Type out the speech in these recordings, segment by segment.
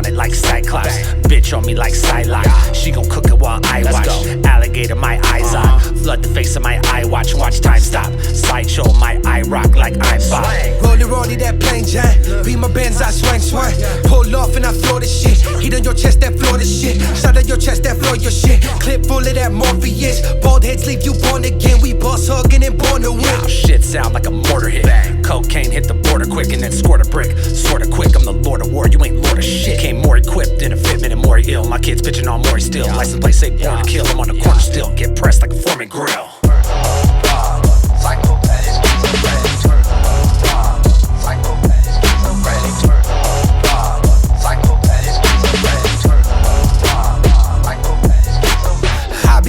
it like Cyclops. Bitch on me like Psylocke. She gon' cook it while I watch. Alligator, my eyes on. Flood the face of my eye watch. Watch time stop. Sideshow, my eye rock like I'm Bob. Rollie, that plain Jane. Be my Benz, I swing. Pull off and I floor the shit. Heat on your chest, that floor the shit. Shot on your chest, that floor your shit. Clip full of that Morpheus. Bald heads leave you born again. We boss hugging and born to win. Wow, shit sound like a mortar hit. Cocaine hit the border quick and then scored a brick. Sorta quick, I'm the Lord of War, you ain't Lord of shit. Came more equipped in a fitment and more ill. My kids bitching on more still. License plate say born to kill. I'm on the corner still. Get pressed like a Foreman grill.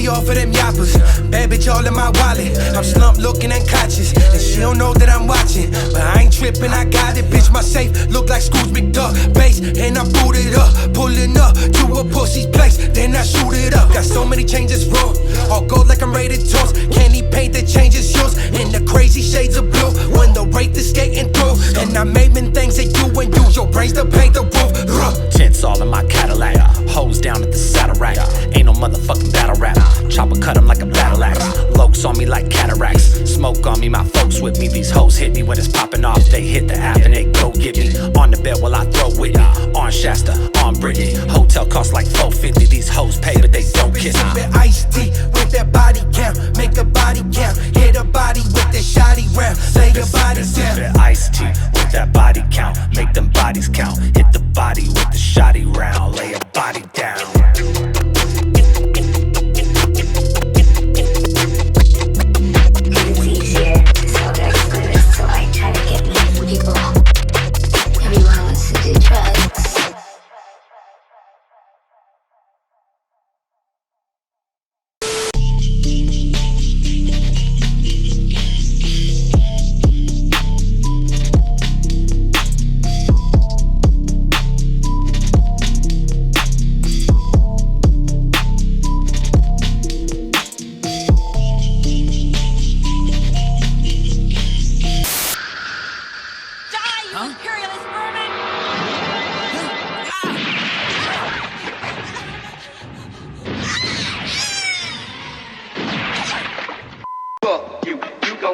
Off of them yappers, bad bitch all in my wallet. I'm slumped looking unconscious, and she don't know that I'm watching. But I ain't tripping, I got it, bitch. My safe look like Scrooge McDuck. Bass, and I boot it up, pulling up to a pussy's place, then I shoot it up. Got so many changes wrong, all gold like I'm rated toss. Candy paint that changes yours in the crazy shades of blue. When the wraith is skating through, and I'm aiming things at you and use your brains to paint the roof. Tints all in my Cadillac, hoes down at the saddle rack. Ain't no motherfucking battle rap. Chopper cut 'em like a battle axe. Lokes on me like cataracts. Smoke on me, my folks with me. These hoes hit me when it's popping off. They hit the app and they go get me. On the bed while I throw with me. On Shasta, on Brittany. Hotel costs like $450. These hoes pay but they don't kiss me. Iced tea with that body count. Make a body count. Hit a body with that shoddy round. Lay your body down. Iced tea with that body count. Make them bodies count. Hit the body with the shoddy round. Lay a body down.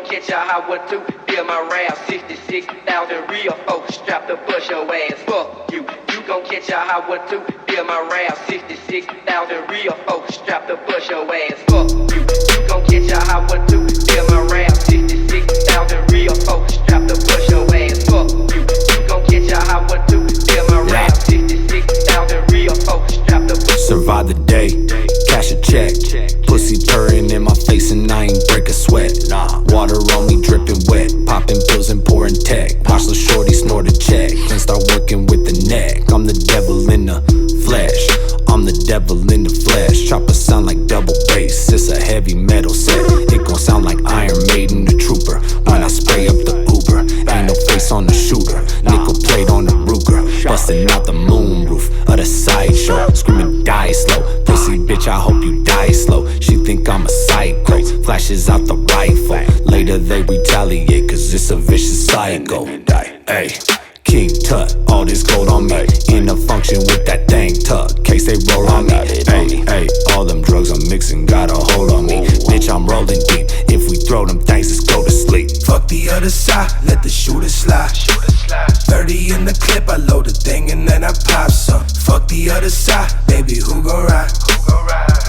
Catch y'all how what to feel my rap. 66,000 real folks strapped to push your ass. Fuck you. You gon' catch y'all how what to feel my rap. 66,000 real folks strapped to push your ass. Fuck you. You gon' catch y'all how what to feel my rap. 66,000 real folks strapped to push your ass. Fuck you. You gon' catch y'all how what to feel my rap. 66,000 real folks strapped to push. Survive the day, cash a check. Pussy purring in my face and I ain't break a sweat. Water on me dripping wet, popping pills and pouring tech. Watch the shorty snort a check, then start working with the neck. I'm the devil in the flesh, I'm the devil in the flesh. Chopper sound like double bass, it's a heavy metal set. It gon' sound like Iron Maiden, the trooper. When I spray up the Uber, ain't no face on the shooter. Nickel plate on the Ruger, busting out the moon roof of the sideshow. Screaming die slow, pussy bitch I hope you die slow. She think I'm a psycho, flashes out the rifle. Later they retaliate cause it's a vicious cycle. Ay, King Tut, all this gold on me. In a function with that thing tuck, case they roll on me. Ay, all them drugs I'm mixing got a hold on me. Bitch I'm rolling deep, if we throw them things let's go to sleep. Fuck the other side, let the shooter slide. 30 in the clip, I load the thing and then I pop some. Fuck the other side, baby who gon' ride?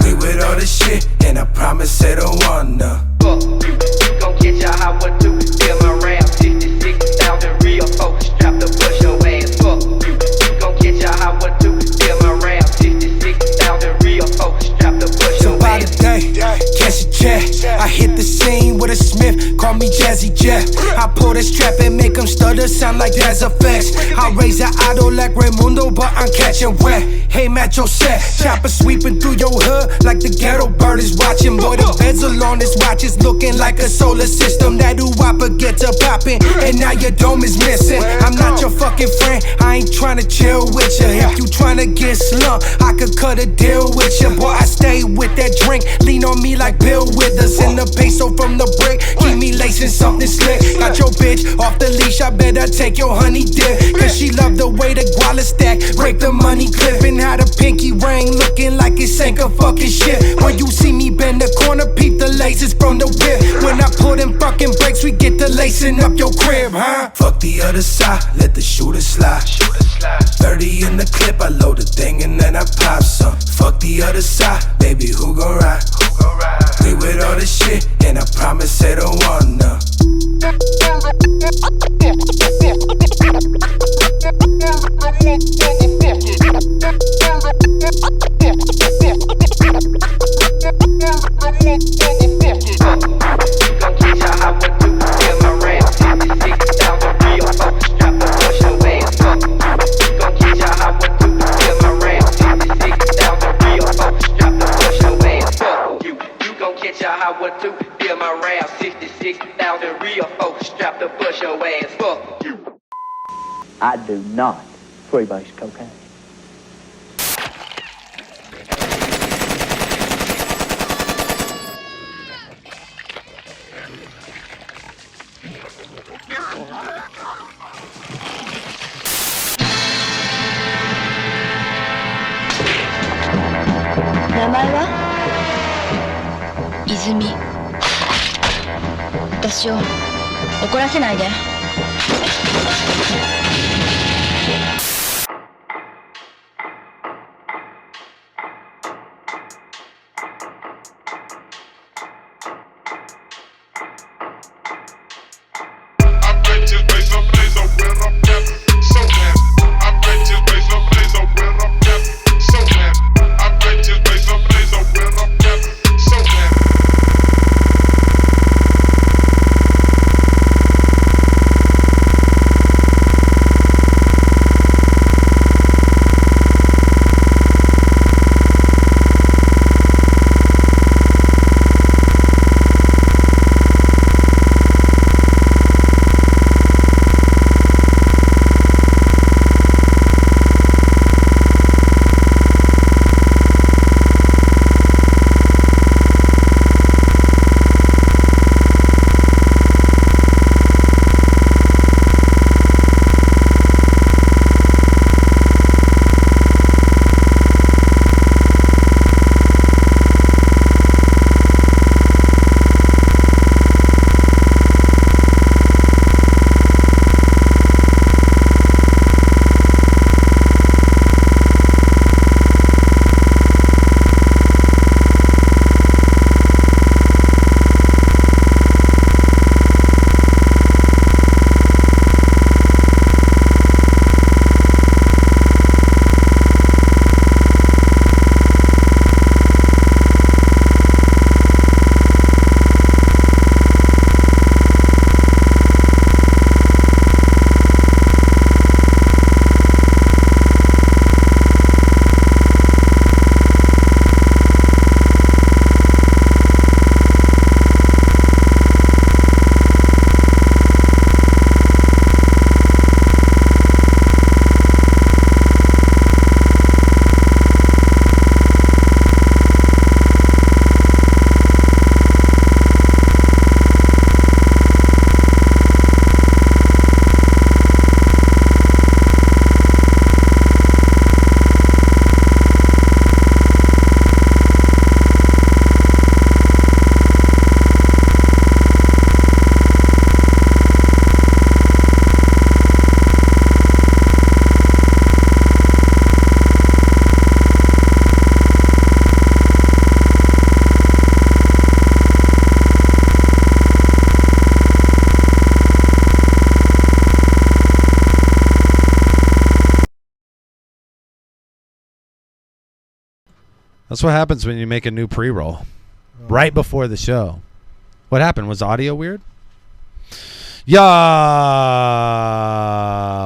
We with all the shit, and I promise they don't want none. Fuck you, you gon' catch y'all how what to feel my rap. 66,000 real folks strapped to push your ass. Fuck you, you gon' catch y'all how what to feel my rap. 66,000 real folks strapped to push your ass. So by the day, catch a jet. I hit the scene with a Smith, call me Jazzy Jeff. I pull the strap and make them stutter, sound like jazz effects. I raise the auto like Raymundo, but I'm catching wet. Hey, macho set, chopper sweeping through your hood like the ghetto bird is watching. Boy, the bezel on this watch is looking like a solar system. That whopper get to popping, and now your dome is missing. I'm not your fucking friend, I ain't tryna chill with ya. If you tryna get slumped, I could cut a deal with ya. Boy, I stay with that drink, lean on me like Bill Withers. In the peso from the brick, keep me lacing something slick. Got got your bitch off the leash, I better take your honey dip. Cause she love the way the guala stack, break the money clip. And how the pinky ring looking like it sank a fucking ship. When you see me bend the corner, peep the laces from the whip. When I pull them fucking brakes, we get to lacing up your crib, huh? Fuck the other side, let the shooter slide. 30 in the clip, I load the thing and then I pop some. Fuck the other side, baby, who gon' ride? We with all this shit, and I promise they don't want none. I do not freebase cocaine. Name wa? Izumi. 私を怒らせないで。That's what happens when you make a new pre-roll right before the show. What happened? Was the audio weird? Yeah,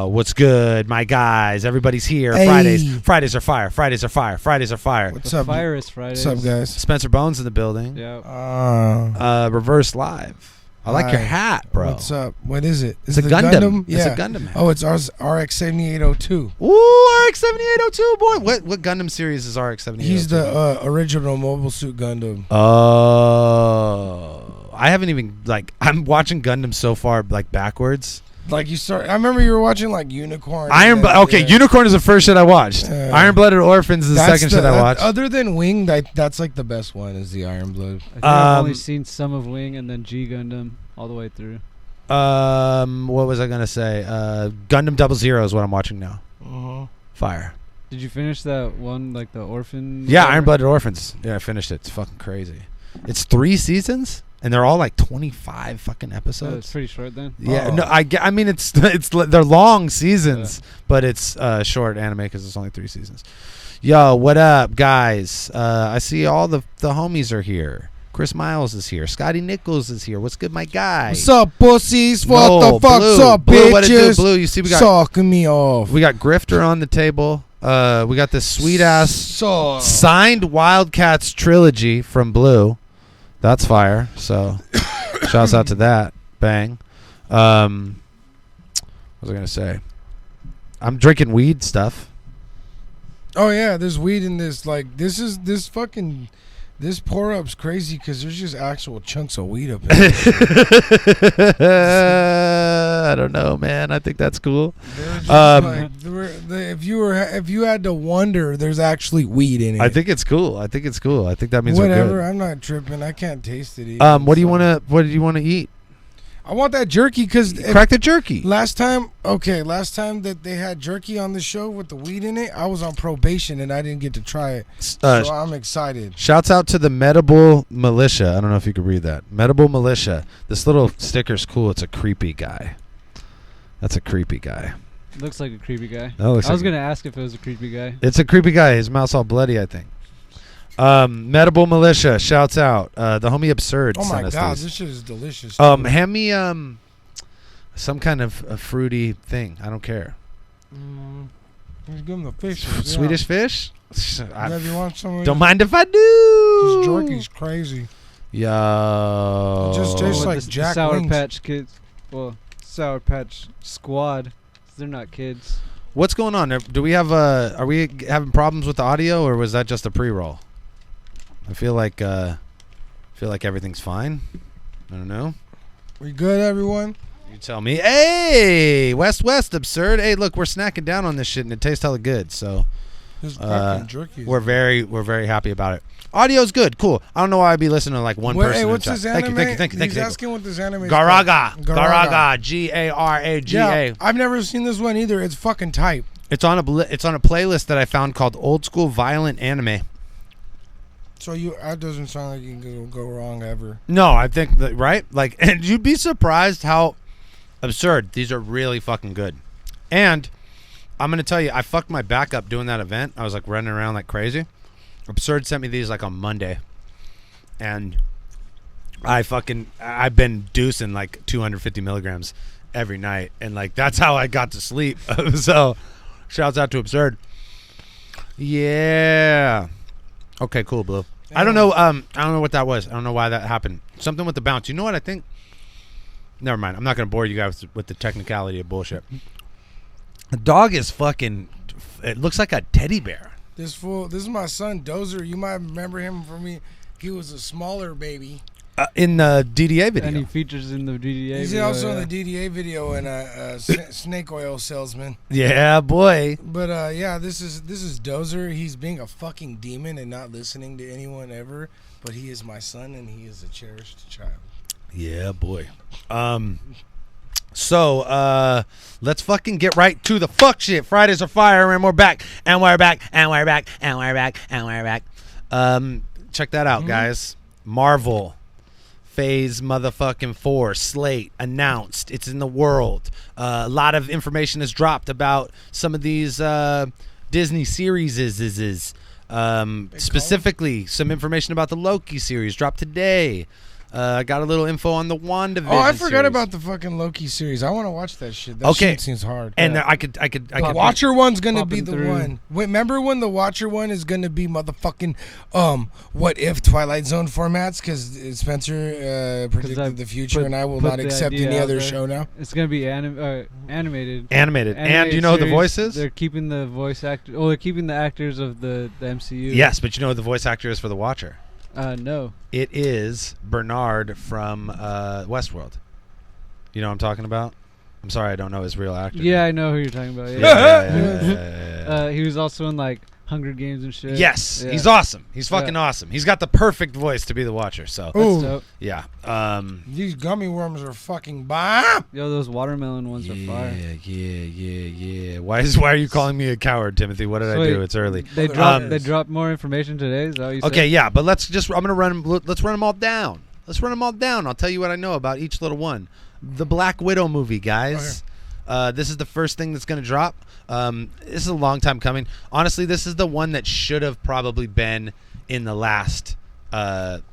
what's good, my guys? Everybody's here. Hey. Fridays are fire. Fridays are fire. Fridays are fire. What's up? Fire is Fridays. What's up, guys? Spencer Bones in the building. Yeah. Reverse live. I like your hat, bro. What's up? What is it? It's Is a it Gundam. Yeah. It's a Gundam hat. Oh, it's ours, RX 7802. Ooh, RX 7802, boy. What Gundam series is RX 7802? He's the original Mobile Suit Gundam. Oh, I haven't even like I'm watching Gundam so far like backwards. Like you start. I remember you were watching like Unicorn. Okay, Unicorn is the first shit I watched. Iron Blooded Orphans is the second shit I watched. Other than Wing, that's like the best one is the Iron Blood. I think I've only seen some of Wing and then G Gundam all the way through. What was I gonna say? Gundam 00 is what I'm watching now. Fire. Did you finish that one, like the Orphan? Yeah, Iron Blooded Orphans. Yeah, I finished it. It's fucking crazy. It's 3 seasons, and they're all like 25 fucking episodes. It's pretty short then. Yeah, no, I mean it's they're long seasons, but it's short anime because it's only 3 seasons. Yo, what up, guys? I see all the homies are here. Chris Miles is here. Scotty Nichols is here. What's good, my guy? What's up, pussies? What the fuck's up, Blue, what it do, bitches? Blue? You see, we got sucking me off. We got Grifter on the table. We got this sweet ass signed Wildcats trilogy from Blue. That's fire. So, shouts out to that. Bang. What was I gonna say? I'm drinking weed stuff. Oh yeah, there's weed in this. Like this pour up's crazy because there's just actual chunks of weed up in it. I don't know, man. I think that's cool. If you had to wonder, there's actually weed in it. I think it's cool. I think that means whatever. We're good. I'm not tripping. I can't taste it either. What do you want to eat? I want that jerky because crack the jerky. Last time that they had jerky on the show with the weed in it, I was on probation and I didn't get to try it. So I'm excited. Shouts out to the Medible Militia. I don't know if you could read that. Medible Militia. This little sticker's cool. It's a creepy guy. That's a creepy guy. Looks like a creepy guy. I was gonna ask if it was a creepy guy. It's a creepy guy. His mouth's all bloody, I think. Medible Militia shouts out. The homie Absurd. Oh my god, these. this shit is delicious. Hand me some kind of a fruity thing. I don't care. Give him the fish. Swedish fish. If you want some, don't mind if I do. This jerky's crazy. Yo. It just tastes like Jack Sour Wings. Patch Kids. Well, Sour Patch Squad. They're not kids. What's going on? Do we have are we having problems with the audio, or was that just a pre-roll? I feel like everything's fine. I don't know. We good, everyone? You tell me. Hey, West Absurd. Hey, look, we're snacking down on this shit, and it tastes hella good. So, this fucking jerky. We're very happy about it. Audio's good, cool. I don't know why I'd be listening to like one person. Hey, what's this anime? Thank you. He's asking what this anime is. Garaga. Garaga. Yeah, I've never seen this one either. It's fucking tight. It's on a playlist that I found called Old School Violent Anime. So that doesn't sound like you can go wrong ever. No, I think that, right? Like, and you'd be surprised how absurd. These are really fucking good. And I'm gonna tell you, I fucked my back up doing that event. I was like running around like crazy. Absurd sent me these like on Monday, and I've been deucing like 250 milligrams every night, and like that's how I got to sleep. So, shouts out to Absurd. Yeah. Okay, cool, Blue. I don't know what that was. I don't know why that happened. Something with the bounce. You know what I think? Never mind. I'm not going to bore you guys with the technicality of bullshit. The dog is fucking... It looks like a teddy bear. This is my son, Dozer. You might remember him from me. He was a smaller baby. In the DDA video. And he features in the DDA He's video. He's also in the DDA video and a snake oil salesman. Yeah, boy. But yeah, this is Dozer. He's being a fucking demon and not listening to anyone ever. But he is my son and he is a cherished child. Yeah, boy. So let's fucking get right to the fuck shit. Fridays are fire and we're back. And we're back. And we're back. And we're back. And we're back. Check that out, guys. Marvel. Phase motherfucking 4 slate announced. It's in the world. A lot of information is dropped about some of these Disney series. Specifically, some information about the Loki series dropped today. I got a little info on the WandaVision. Oh, I forgot series. about the fucking Loki series. I want to watch that shit. That shit seems hard. And I could. The Watcher one's gonna be the one. Wait, remember when the Watcher one is gonna be motherfucking what if Twilight Zone formats? Because Spencer predicted the future, and I will not accept any other show now. It's gonna be animated. Animated. And you know who the voice is? They're keeping the voice actor. Oh, they're keeping the actors of the MCU. Yes, but you know who the voice actor is for the Watcher? No. It is Bernard from Westworld. You know what I'm talking about? I'm sorry, I don't know his real actor. Yeah, I know who you're talking about. Yeah. He was also in like Hunger Games and shit. Yes, Yeah. he's awesome. He's fucking awesome. He's got the perfect voice to be the Watcher. So That's dope. yeah. These gummy worms are fucking bomb. Yo, those watermelon ones are fire. Yeah. Why are you calling me a coward, Timothy? What did I do? It's early. They dropped more information today. Is that what you said? Okay, yeah, but let's run them all down. I'll tell you what I know about each little one. The Black Widow movie, guys. This is the first thing that's going to drop. This is a long time coming. Honestly, this is the one that should have probably been in the last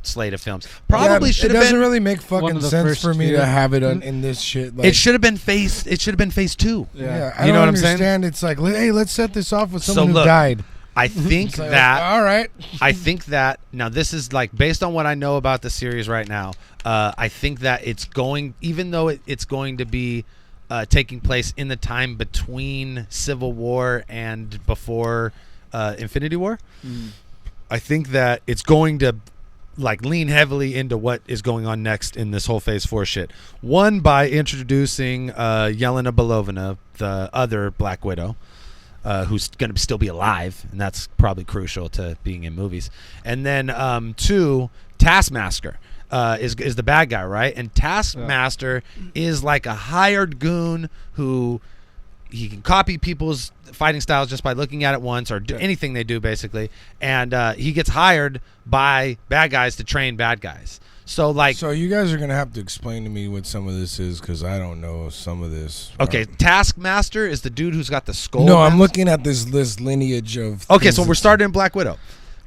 slate of films. Probably should have been. It doesn't really make fucking sense first for me two. to have it in this shit. Like, It should have been phase 2. Yeah, You know what I'm saying? understand. It's like, hey, let's set this off with So someone look, who died. I think It's like, that. all right. I think that now this is like based on what I know about the series right now. I think that it's going, even though it's going to be taking place in the time between Civil War and before Infinity War. I think that it's going to like lean heavily into what is going on next in this whole Phase 4 shit. One, by introducing Yelena Belovina, the other Black Widow. Who's going to still be alive, and that's probably crucial to being in movies. And then 2, Taskmaster is the bad guy, right? And Taskmaster is like a hired goon who he can copy people's fighting styles just by looking at it once or do anything they do, basically. And he gets hired by bad guys to train bad guys. So you guys are gonna have to explain to me what some of this is because I don't know some of this. Okay, Taskmaster is the dude who's got the skull. No, mask. I'm looking at this lineage of. Okay, so we're starting in Black Widow.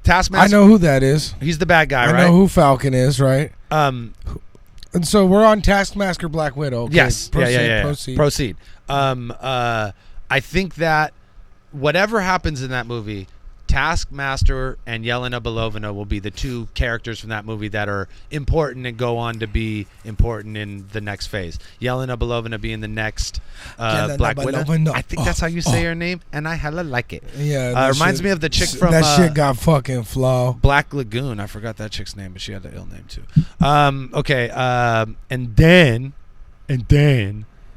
Taskmaster. I know who that is. He's the bad guy, right? I know who Falcon is, right? And so we're on Taskmaster Black Widow. Okay, yes, proceed. Proceed. I think that whatever happens in that movie, Taskmaster and Yelena Belovina will be the two characters from that movie that are important and go on to be important in the next phase. Yelena Belovina being the next Black Widow. I think that's how you say her name, and I hella like it. Yeah, reminds me of the chick from that shit got fucking flow. Black Lagoon. I forgot that chick's name, but she had an ill name too. Okay, and then.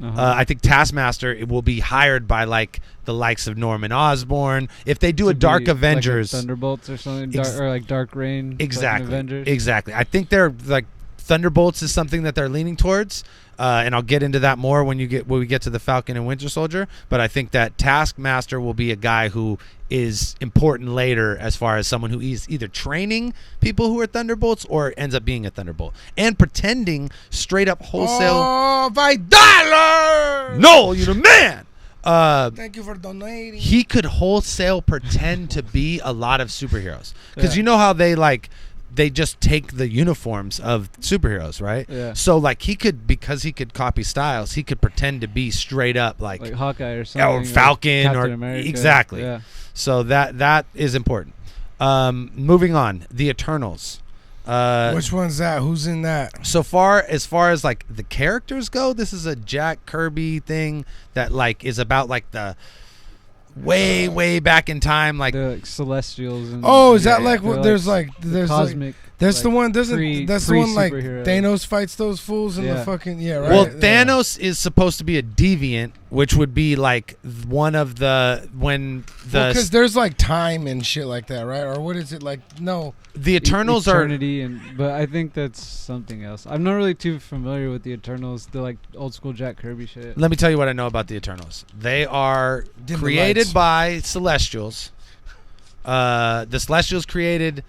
I think Taskmaster will be hired by like the likes of Norman Osborn. If they do a Dark Avengers, like Thunderbolts or something, or like Dark Reign. Avengers. Exactly. I think they're like Thunderbolts is something that they're leaning towards, and I'll get into that more when we get to the Falcon and Winter Soldier. But I think that Taskmaster will be a guy who is important later as far as someone who is either training people who are Thunderbolts or ends up being a Thunderbolt and pretending straight up wholesale. Oh, $5! No, you're the man. Thank you for donating. He could wholesale pretend to be a lot of superheroes because you know how they just take the uniforms of superheroes, right? Yeah. So like because he could copy styles, he could pretend to be straight up like Hawkeye or something, or Falcon Captain or America. exactly. Yeah. So that is important. Moving on, the Eternals. Which one's that? Who's in that? As far as like the characters go, this is a Jack Kirby thing that like is about like the way back in time, like the Celestials. And is that like what? There's cosmic. That's the one. That's the one like superhero. Thanos fights those fools in the fucking right. Well, Thanos is supposed to be a deviant, which would be like one of the because there's like time and shit like that, right? Or what is it like? No, the Eternals Eternity but I think that's something else. I'm not really too familiar with the Eternals, the like old school Jack Kirby shit. Let me tell you what I know about the Eternals. They are created by Celestials. The Celestials created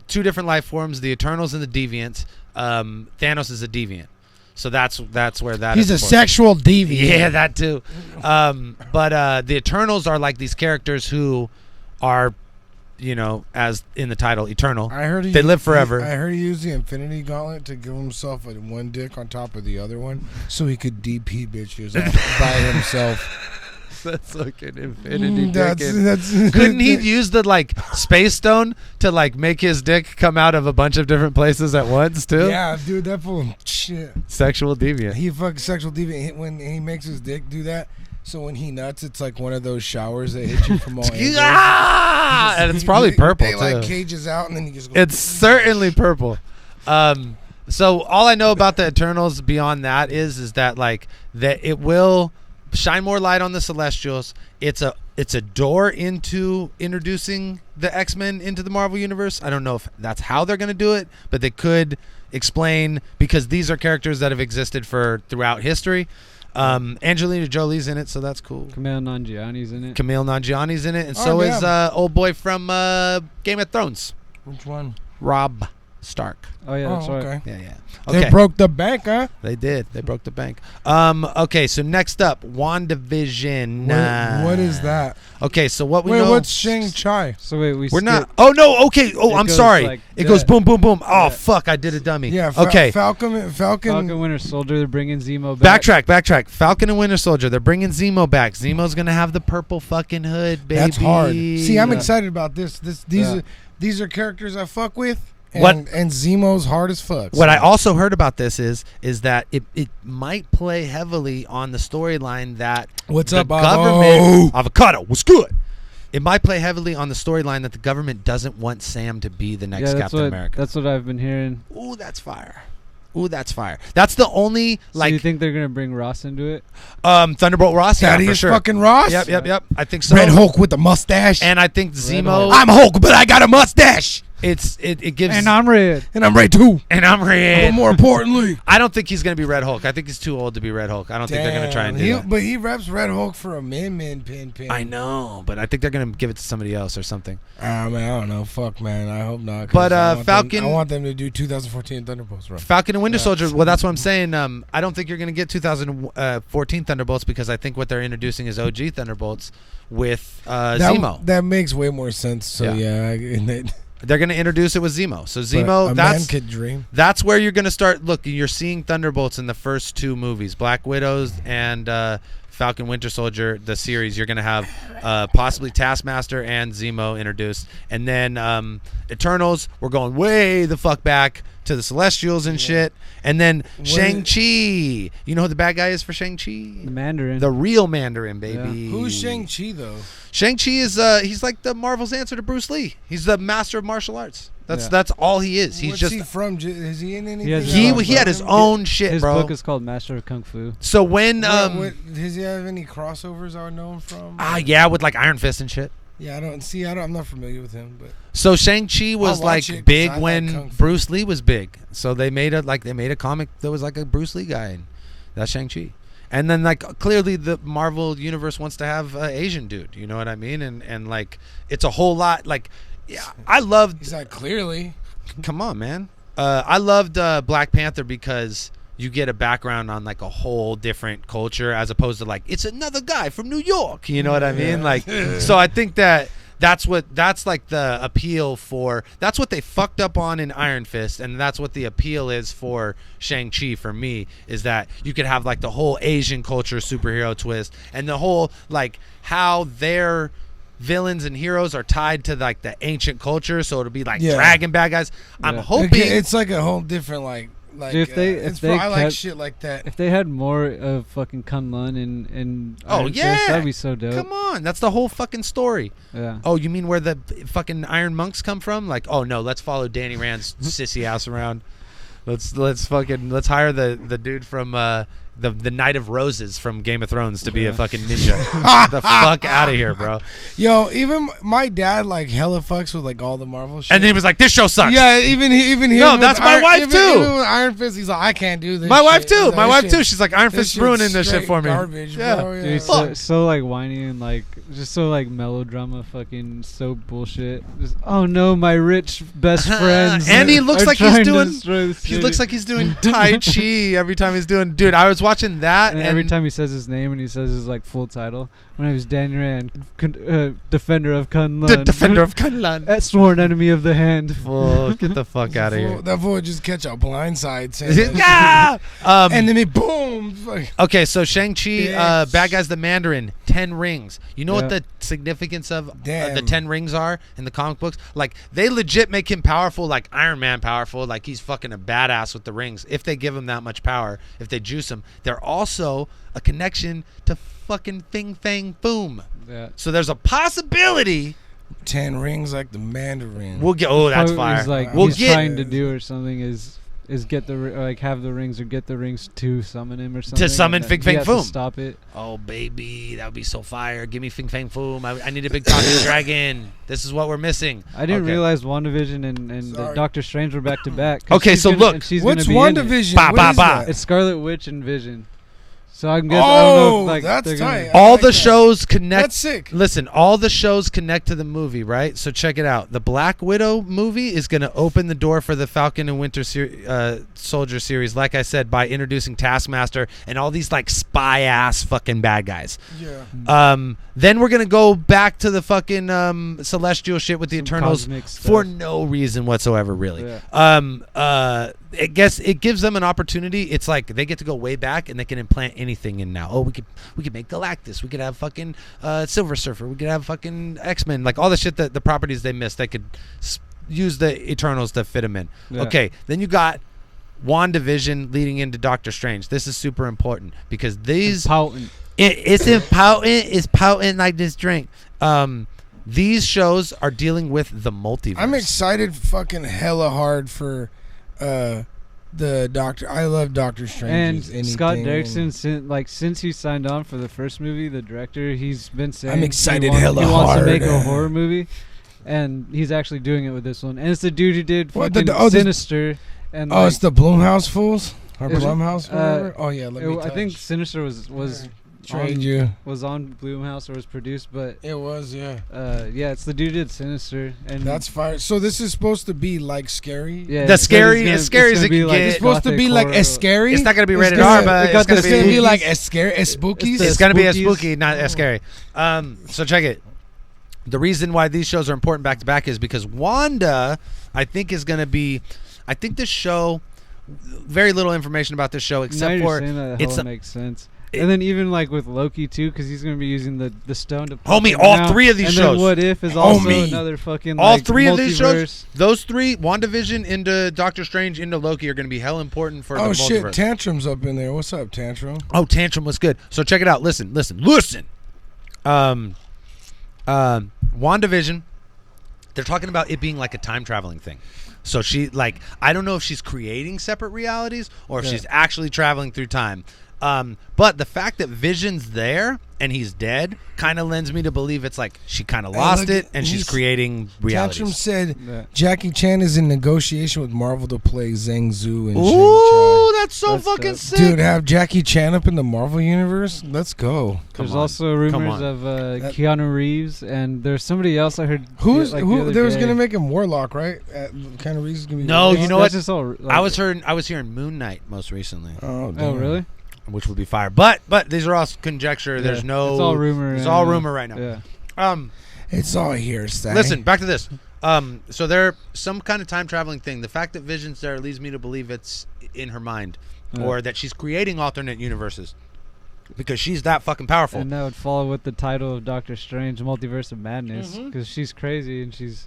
two different life forms, the Eternals and the Deviants. Thanos is a deviant. So that's where that he's is a sexual deviant. Yeah, that too. But the Eternals are like these characters who are, as in the title, eternal. I heard they live forever. I heard he used the Infinity Gauntlet to give himself one dick on top of the other one, so he could DP bitches by himself. That's fucking infinity. That's Couldn't he use the space stone to make his dick come out of a bunch of different places at once too? Yeah, dude, that fool shit. Sexual deviant. He fucking sexual deviant. When he makes his dick do that, So when he nuts, it's like one of those showers that hit you from all angles. And it's probably purple They too. like cages out, and then you just go. It's certainly purple. So all I know about the Eternals beyond that is that like that it will shine more light on the Celestials. It's a door into introducing the X-Men into the Marvel universe. I don't know if that's how they're going to do it, but they could explain, because these are characters that have existed for throughout history. Angelina Jolie's in it, so that's cool. Kumail Nanjiani's in it. Kumail Nanjiani's in it, and Oh, so damn. is old boy from Game of Thrones, Which one? Rob Stark. Oh yeah, that's right. okay. Yeah. They broke the bank, huh? They did. They broke the bank. Okay, so next up, WandaVision. What is that? Okay, so what we Wait, know. what's Shang-Chi? So wait, We're not. Oh no. Okay. Oh, It I'm goes sorry. like It goes that. boom, boom, boom. Oh Yeah. fuck! I did a dummy. Yeah. Okay. Falcon. Falcon Winter Soldier. They're bringing Zemo back. Backtrack. Falcon and Winter Soldier. They're bringing Zemo back. Zemo's gonna have the purple fucking hood, baby. That's hard. See, I'm Yeah. excited about this. These are characters I fuck with. What- And Zemo's hard as fuck. What I also heard about this is that it might play heavily on the storyline that What's the up, government avocado what's good. It might play heavily on the storyline that the government doesn't want Sam to be the next Yeah, that's Captain what America. that's what I've been hearing. Ooh, that's fire. That's the only So you think they're gonna bring Ross into it? Thunderbolt Ross. Yeah, Daddy for is sure. fucking Ross. Yep. I think so. Red Hulk with the mustache. And I think Zemo. I'm Hulk, but I got a mustache. It gives. And I'm red. And I'm Ray too. And I'm red. But more importantly, I don't think he's gonna be Red Hulk. I think he's too old to be Red Hulk. I don't think they're gonna try and do that. But he reps Red Hulk for a min pin. I know, but I think they're gonna give it to somebody else or something. Man, I don't know. Fuck, man. I hope not. 'Cause But, I want Falcon- I want them to do 2014 Thunderbolts run. Falcon and Winter Soldier. Well, that's what I'm saying. I don't think you're gonna get 2014 Thunderbolts, because I think what they're introducing is OG Thunderbolts with Zemo. That makes way more sense. So yeah, They're gonna introduce it with Zemo. So but Zemo, a man could dream. that's where you're gonna start looking. You're seeing Thunderbolts in the first two movies, Black Widows and Falcon Winter Soldier, the series. You're gonna have possibly Taskmaster and Zemo introduced, and then Eternals. We're going way the fuck back to the Celestials and shit, and then Shang-Chi. You know who the bad guy is for Shang-Chi? The Mandarin. The real Mandarin, baby. Who's Shang-Chi though? Shang-Chi is he's like the Marvel's answer to Bruce Lee. He's the master of martial arts. Yeah. That's all he is. He's What's just he from? Is he in anything? has his he own he had his own shit, His bro. book is called Master of Kung Fu. So when Does he have any crossovers I would know him from? yeah, with like Iron Fist and shit. Yeah, I'm not familiar with him, but So Shang-Chi was I'll like watch it 'cause big I like when Kung Fu. Bruce Lee was big. So they made a comic that was like a Bruce Lee guy, and that's Shang-Chi. And then like clearly the Marvel universe wants to have an Asian dude. You know what I mean? And like it's a whole lot. Like yeah, I loved. he's like clearly. Come on, man. I loved Black Panther because you get a background on like a whole different culture as opposed to like it's another guy from New York. You know what I mean? Like, so I think that's like the appeal for. That's what they fucked up on in Iron Fist, and that's what the appeal is for Shang-Chi for me, is that you could have like the whole Asian culture superhero twist and the whole like how their villains and heroes are tied to like the ancient culture, so it'll be like dragon bad guys. I'm hoping It's like a whole different like. Dude, if they I like kept- shit like that. If they had more of fucking Kunlun and Oh, Iron Fist, yeah. that'd be so dope. Come on, that's the whole fucking story. Yeah. Oh, you mean where the fucking Iron Monks come from? Like, oh no, let's follow Danny Rand's sissy ass around. Let's hire the dude from the Knight of Roses from Game of Thrones to be a fucking ninja. Get the fuck out of here, bro. Yo, even my dad like hella fucks with like all the Marvel shit. And then he was like, "This show sucks." Yeah, even him. No, with that's my wife, too. Even with Iron Fist, he's like, I can't do this. My wife shit. too. He's like, My this wife shit- too. She's like, Iron this Fist shit's ruining this shit straight for me. Garbage, Yeah. bro. Yeah. Dude, so like whiny and like just so like melodrama, fucking so bullshit. Just, oh no, my rich best friends. And he looks are like he's trying to doing. destroy the He city. looks like he's doing Tai Chi every time he's doing. Dude, I was watching that, And every time he says his name and he says his like full title, my name is Danny Rand, Defender of Kunlun. the Defender of Kunlun. Sworn enemy of the hand. Oh, get the fuck out of here. That boy just catch a blindside. saying that. Yeah. And then boom. Fuck. Okay, so Shang-Chi, Bitch. bad guy's the Mandarin. 10 rings. You know what Yeah. the significance of the Damn. 10 rings are in the comic books? Like, they legit make him powerful, like Iron Man powerful, like he's fucking a badass with the rings. If they give him that much power, if they juice him, they're also a connection to fucking Fing Fang Boom. Yeah. So there's a possibility 10 rings like the Mandarin. we'll get. Oh, that's What fire. he's like We'll he's get. trying to do or something is get the like have the rings or get the rings to summon him or something. summon and then Fing he Fang has to Foom. Stop it. Oh, baby, that would be so fire. Give me Fing Fang Foom. I need a big talking dragon. This is what we're missing. I didn't Okay. realize WandaVision and Sorry. Doctor Strange were back to back. 'cause Okay, she's so gonna- look. and she's What's gonna be in it. WandaVision? Ba, What ba, is ba. that? It's Scarlet Witch and Vision. So I can guess. I Oh, don't know if, like, that's they're gonna- tight. All like the that. shows connect. That's sick. Listen, all the shows connect to the movie, right? So check it out. The Black Widow movie is going to open the door for the Falcon and Winter Soldier series, like I said, by introducing Taskmaster and all these like spy ass fucking bad guys. Yeah. Then we're gonna go back to the fucking celestial shit with the Some Eternals cosmic for stuff. no reason whatsoever, really. Yeah. I guess it gives them an opportunity. It's like they get to go way back and they can implant anything in now. Oh, we could make Galactus. We could have fucking Silver Surfer. We could have fucking X-Men. Like all the shit that the properties they missed, they could use the Eternals to fit them in. Yeah. Okay, then you got WandaVision leading into Doctor Strange. This is super important because these Potent. it's potent. It's potent like this drink. These shows are dealing with the multiverse. I'm excited fucking hella hard for the Doctor. I love Doctor Strange. And Scott Derrickson, since he signed on for the first movie, the director, he's been saying I'm excited he wants hella to hard. make a horror movie, and he's actually doing it with this one. And it's the dude who did What, fucking Sinister. And Oh, it's the Blumhouse fools? Or Is it? Blumhouse? Whatever? Oh, yeah, let me I think touch. Sinister was Trade on, you. was on Blumhouse or was produced, but It was, yeah. yeah, it's the dude who did Sinister. And That's fire. So this is supposed to be like scary? yeah, The it's scary- gonna- as scary it's as gonna it be can like get. It's supposed to gothic be like horror. as scary? It's not gonna be It's rated gonna- R, but it got it's gonna the It's gonna be be. like as scary as spookies? the It's gonna be as spookies. spooky, not as scary. So check it. The reason why these shows are important back to back is because Wanda, I think, is gonna be. I think this show. Very little information about this show Now except you're for saying that, it's hella makes sense. And then even like with Loki too, because he's gonna be using the stone to. pop Homie, him all out. three of these and shows. Then What If is also Homie. another fucking all like, three of these shows. multiverse. Those three, WandaVision into Doctor Strange into Loki, are going to be hell important for Oh, the shit. multiverse. Tantrum's up in there. What's up, Tantrum? Oh, Tantrum was good. So check it out. Listen. WandaVision, they're talking about it being like a time traveling thing. So she, like, I don't know if she's creating separate realities or if she's actually traveling through time. But the fact that Vision's there and he's dead kind of lends me to believe it's like she kind of lost look, it and she's he's- creating Tantrum realities. said Yeah. Jackie Chan is in negotiation with Marvel to play Zhang Zhu and Ooh, that's so That's fucking dope. sick. Dude, have Jackie Chan up in the Marvel universe? Let's go. Come There's on. also Come rumors on. of Keanu Reeves, and there's somebody else I heard. Who's like, the who? other They was day. gonna make him Warlock, right? Kind of reasons gonna be. No, Warlock? you know That's what? just all, like, I was hearing Moon Knight most recently, Oh, Oh damn. really? which would be fire. But these are all conjecture. There's Yeah. no. It's all rumor. It's all rumor right now. Yeah. It's all hearsay. Listen, back to this. So there some kind of time traveling thing. The fact that Vision's there leads me to believe it's in her mind, Yeah. or that she's creating alternate universes because she's that fucking powerful. And that would follow with the title of Doctor Strange, Multiverse of Madness, Mm-hmm. because she's crazy and she's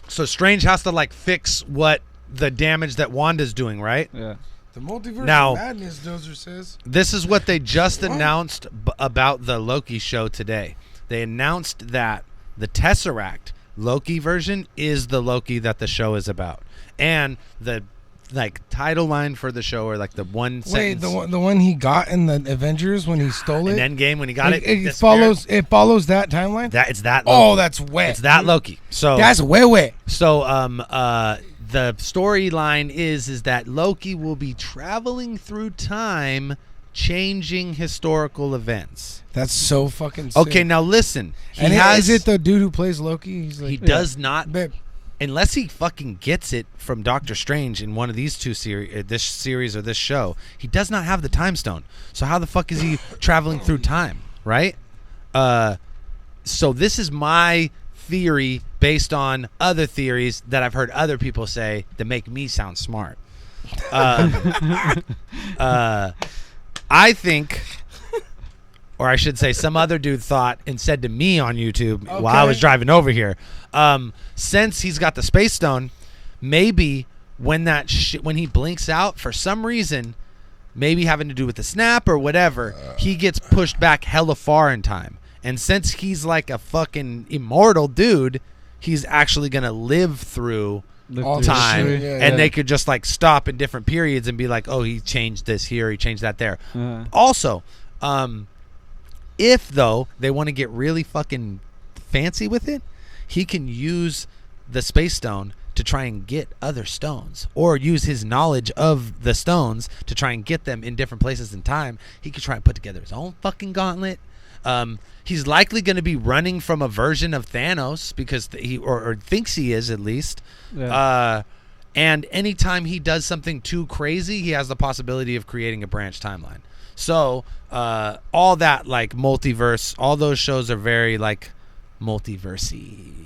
So Strange has to like fix what the damage that Wanda's doing, right? yeah. The multiverse Now- of madness, Dozer says. This is what they just announced about the Loki show today. They announced that the Tesseract Loki version is the Loki that the show is about, and the like title line for the show, or like the one Wait, sentence the one he got in the Avengers when he stole it. in Endgame when he got it. It disappeared. follows that timeline. That it's that. Loki. Oh, that's wet. It's that Loki. So That's wet. So the storyline is that Loki will be traveling through time, changing historical events. That's so fucking sick. Okay, now listen. He And has is it the dude who plays Loki? He's like, he does not, Babe, unless he fucking gets it from Doctor Strange in one of these two series, this series or this show. He does not have the time stone. So how the fuck is he traveling through time, right? So this is my theory based on other theories that I've heard other people say that make me sound smart. I think or I should say some other dude thought and said to me on YouTube while I was driving over here, since he's got the Space Stone, maybe when when he blinks out for some reason, maybe having to do with the snap or whatever, he gets pushed back hella far in time. And since he's like a fucking immortal dude, he's actually going to live through all time. And they could just like stop in different periods and be like, oh, he changed this here, he changed that there. Also, if though they want to get really fucking fancy with it, he can use the Space Stone to try and get other stones, or use his knowledge of the stones to try and get them in different places in time. He could try and put together his own fucking gauntlet. He's likely going to be running from a version of Thanos because he or thinks he is, at least. And anytime he does something too crazy, he has the possibility of creating a branch timeline. So all that, like multiverse, all those shows are very like multiversey.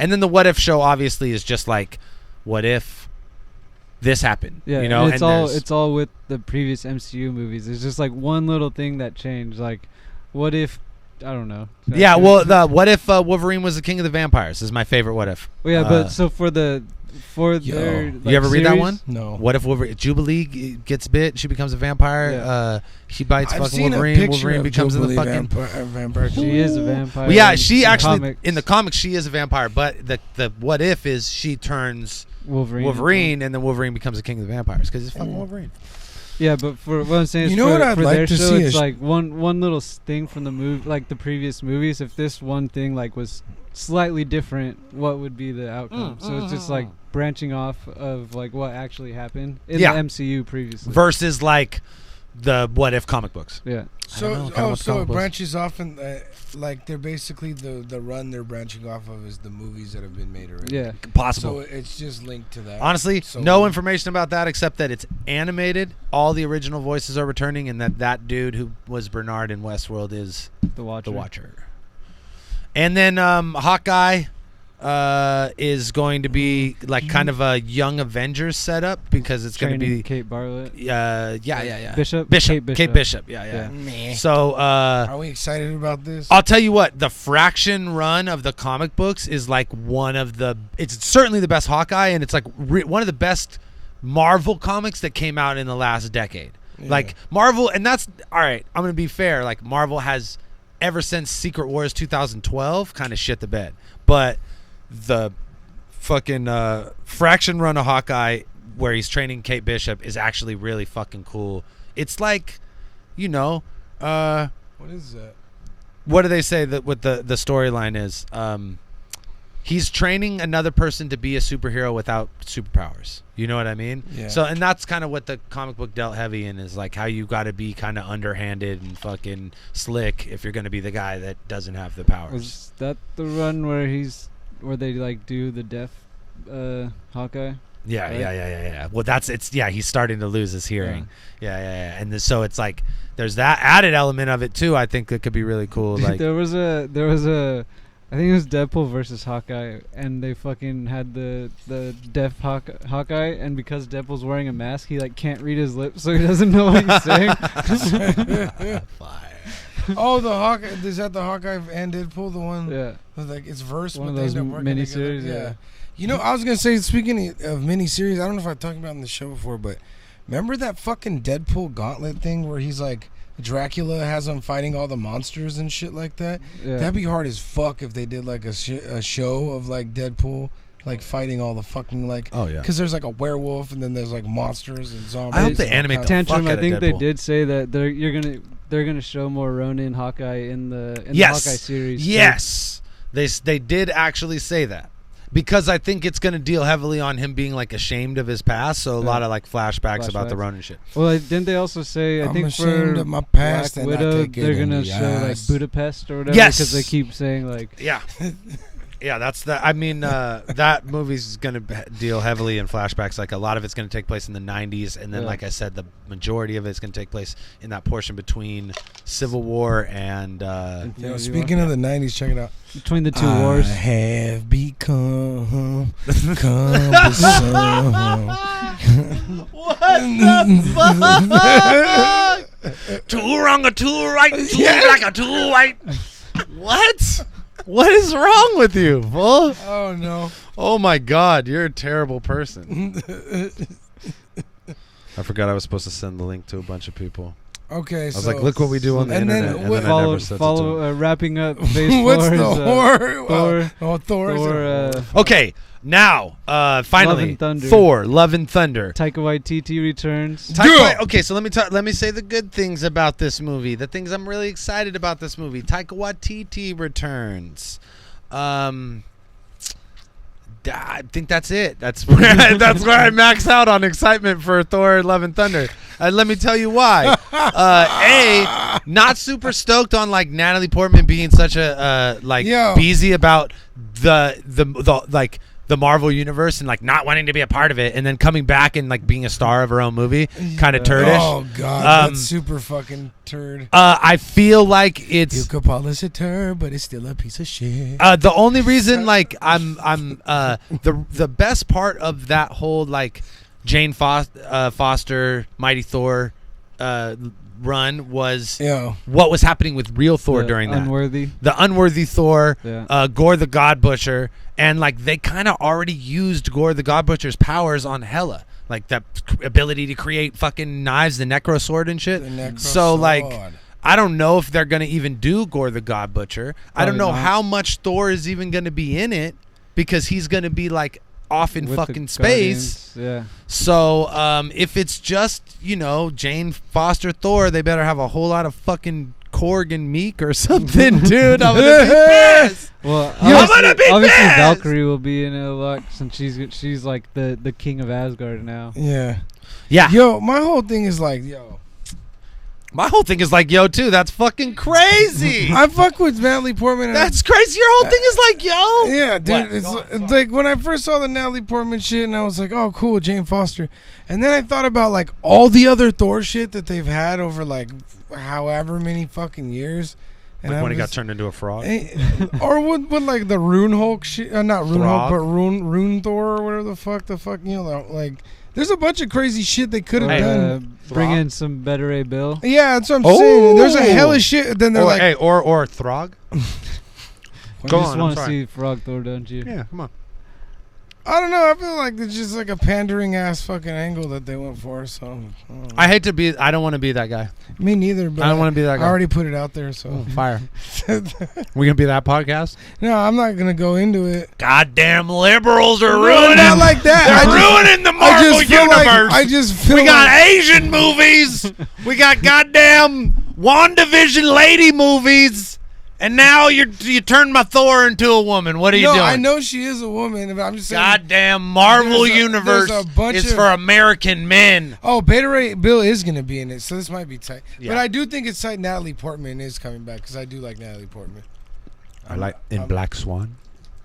And then the What If show obviously is just like, what if this happened? Yeah, you know, and it's all with the previous MCU movies. It's just like one little thing that changed. Like, what if, I don't know. Yeah, well, the what if Wolverine was the king of the vampires is my favorite what if. Well, yeah, but so for their like, you ever read that one? No. What if Jubilee gets bit? She becomes a vampire. Yeah. She bites I've fucking seen Wolverine. a picture Wolverine of becomes Jubilee the fucking vampire. She is a vampire. Well, yeah, she actually comics. in the comics she is a vampire, but the what if is she turns Wolverine and then Wolverine becomes the king of the vampires because it's fucking Wolverine. Yeah, but for what I'm saying is, you know what I'd for like their to show, see it's is like one little thing from the movie, like the previous movies. If this one thing like was slightly different, what would be the outcome? So it's just like branching off of like what actually happened in the MCU previously versus like the what if comic books. Yeah. So it branches off, and like they're basically the run they're branching off of is the movies that have been made already. Yeah, possible. So it's just linked to that. Honestly, no information about that except that it's animated. All the original voices are returning, and that dude who was Bernard in Westworld is the Watcher. And then Hawkeye is going to be like kind of a young Avengers setup because it's going to be Kate Bartlett. Yeah. Bishop. Kate Bishop. Yeah. So are we excited about this? I'll tell you what, the Fraction run of the comic books is like it's certainly the best Hawkeye, and it's like one of the best Marvel comics that came out in the last decade. Yeah. Like Marvel, and that's all right. I'm going to be fair. Like Marvel has ever since Secret Wars 2012 kind of shit the bed, but the fucking Fraction run of Hawkeye where he's training Kate Bishop is actually really fucking cool. It's like, what is that? What do they say that what the storyline is? He's training another person to be a superhero without superpowers. You know what I mean? Yeah. So, and that's kind of what the comic book dealt heavy in, is like how you got to be kind of underhanded and fucking slick if you're going to be the guy that doesn't have the powers. Was that the run where they like do the deaf Hawkeye? Yeah, right? yeah. Well, he's starting to lose his hearing. Yeah. And so it's like there's that added element of it too. I think that could be really cool. Like there was a I think it was Deadpool versus Hawkeye, and they fucking had the deaf Hawkeye, and because Deadpool's wearing a mask, he like can't read his lips, so he doesn't know what he's saying. Oh, the Hawkeye, is that the Hawkeye and Deadpool, the one? Yeah. Like it's verse, one but of they those end up working miniseries. together. Yeah. You know, I was gonna say, speaking of miniseries, I don't know if I talked about it in the show before, but remember that fucking Deadpool gauntlet thing where he's like, Dracula has him fighting all the monsters and shit like that? Yeah. That'd be hard as fuck if they did like a show of like Deadpool like fighting all the fucking like. Oh yeah. Because there's like a werewolf and then there's like monsters and zombies. I hope they animate the Tantrum. fuck out I think of they Deadpool. did say that they're gonna show more Ronin Hawkeye in the Yes. Hawkeye series. Yes. They did actually say that. Because I think it's going to deal heavily on him being like ashamed of his past, so a lot of like flashbacks about the Ronin shit. Well, didn't they also say I'm think ashamed for of my past Black and I Widow take it they're in gonna the show like ass. Budapest or whatever? Yes. Because they keep saying like Yeah, that's the. I mean, that movie's going to deal heavily in flashbacks. Like a lot of it's going to take place in the 90s, and then, like I said, the majority of it's going to take place in that portion between Civil War and. Speaking of the 90s, check it out. Between the two wars. I have become cumbersome. What the fuck? Two wrong, a two right, two black, a two white. What? What is wrong with you, fool? Oh no. Oh my God, you're a terrible person. I forgot I was supposed to send the link to a bunch of people. Okay, I was like, look what we do on the internet, and then I never sent it to them. Wrapping up phase What's 4 the is, horror? Thor, Okay, now, finally, Thor: Love and Thunder. Taika Waititi returns. Okay, so let me say the good things about this movie. The things I'm really excited about this movie. Taika Waititi returns. I think that's it. That's where that's where I max out on excitement for Thor: Love and Thunder. Let me tell you why. Not super stoked on like Natalie Portman being such a beezy about the Marvel universe and like not wanting to be a part of it, and then coming back and like being a star of her own movie, kind of turdish. Oh God, that's super fucking turd. I feel like it's you could call this a turd, but it's still a piece of shit. The only reason like I'm the best part of that whole like Jane Foster Mighty Thor run was what was happening with real Thor during that. The unworthy Thor, Gore the God Butcher, and like they kind of already used Gore the God Butcher's powers on Hela, like that ability to create fucking knives, the Necro Sword and shit. So like I don't know if they're gonna even do Gore the God Butcher. I don't know how much Thor is even gonna be in it because he's gonna be like off in fucking space. So if it's just, you know, Jane Foster Thor, they better have a whole lot of fucking Korg and Meek or something, dude. I'm gonna be pissed. Well, obviously Valkyrie will be in it a lot since she's like the king of Asgard now. Yeah. Yo, my whole thing is like, too. That's fucking crazy. I fuck with Natalie Portman. That's crazy. Your whole thing is like, yo. Yeah, dude. It's like when I first saw the Natalie Portman shit, and I was like, oh, cool, Jane Foster. And then I thought about like all the other Thor shit that they've had over like however many fucking years. And like when he got turned into a frog. Or with like the Rune Hulk shit. Not Rune Hulk, but Rune Thor or whatever the fuck, you know, like. There's a bunch of crazy shit they could have done. Bring in some Better A Bill. Yeah, that's what I'm saying. There's a hell of shit. Then they're like, or Throg. You just want to see Frog Thor, don't you? Yeah, come on. I don't know. I feel like it's just like a pandering ass fucking angle that they went for. So I don't want to be that guy. Me neither. But I don't want to be that guy. I already put it out there. So fire. We gonna be that podcast? No, I'm not gonna go into it. Goddamn liberals are ruining. Not like that. Ruining the Marvel universe. We got Asian movies. We got goddamn WandaVision lady movies. And now you turned my Thor into a woman. What are you doing? I know she is a woman, but I'm just saying. Goddamn Marvel universe is for American men. Oh, Beta Ray Bill is going to be in it, so this might be tight. Yeah. But I do think it's tight. Natalie Portman is coming back because I do like Natalie Portman. I like Black Swan.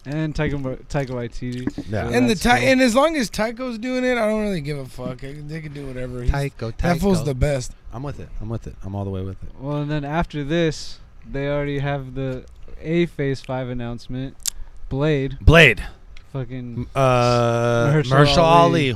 And Taika Waititi. Yeah. And and as long as Taiko's doing it, I don't really give a fuck. They can do whatever. Taiko. That fool's the best. I'm with it. I'm all the way with it. Well, and then after this, they already have the Phase 5 announcement. Blade. Fucking Mahershala Ali. Yeah.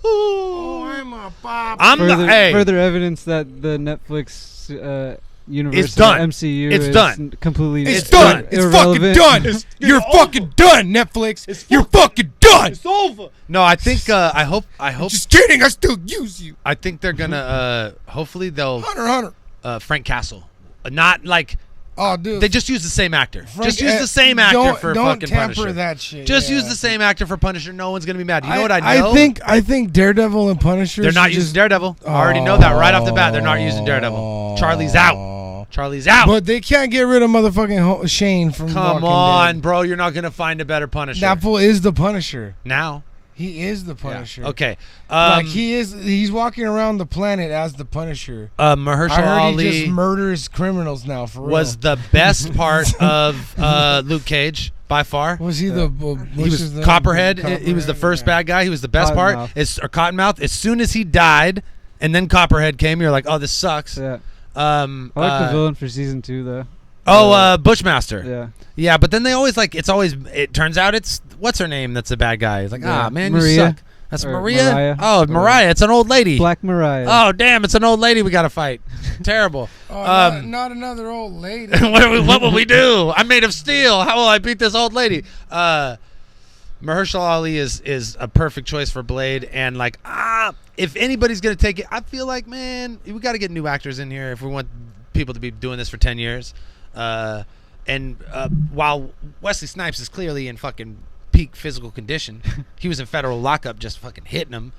Oh, I'm a pop. Further evidence that the Netflix universe, it's done. MCU, it's is done. Completely. It's done. It's fucking done. You're fucking done, Netflix. You're fucking done. It's over. No, I think. I hope. Just kidding. I still use you. I think they're gonna. Hopefully they'll. Hunter. Frank Castle. Not like. Oh, dude. They just use the same actor. Just use the same actor for fucking Punisher. Don't tamper that shit. Just use the same actor for Punisher. No one's gonna be mad. You know what I know? I think Daredevil and Punisher. They're not using Daredevil. I already know that right off the bat. They're not using Daredevil. Charlie's out. But they can't get rid of motherfucking Shane from. Come on, bro. You're not gonna find a better Punisher. That fool is the Punisher. Now. He is the Punisher. Yeah. Okay. Like he's walking around the planet as the Punisher. Mahershala Ali he just murders criminals now for real. Was the best part of Luke Cage by far. Was he he was Copperhead. He was the first bad guy. He was the best part. Or Cottonmouth. As soon as he died and then Copperhead came, you're like, oh, this sucks. Yeah. I like the villain for season 2 though. Bushmaster. Yeah, but then they always it turns out it's what's her name that's a bad guy. It's like, man, Maria. you suck. That's Or Maria? Mariah. Oh, Mariah. It's an old lady. Black Mariah. Oh, damn. It's an old lady we got to fight. Terrible. Oh, not another old lady. What will we do? I'm made of steel. How will I beat this old lady? Mahershala Ali is a perfect choice for Blade. And, like, if anybody's going to take it, I feel like, man, we got to get new actors in here if we want people to be doing this for 10 years. And while Wesley Snipes is clearly in fucking peak physical condition, he was in federal lockup just fucking hitting him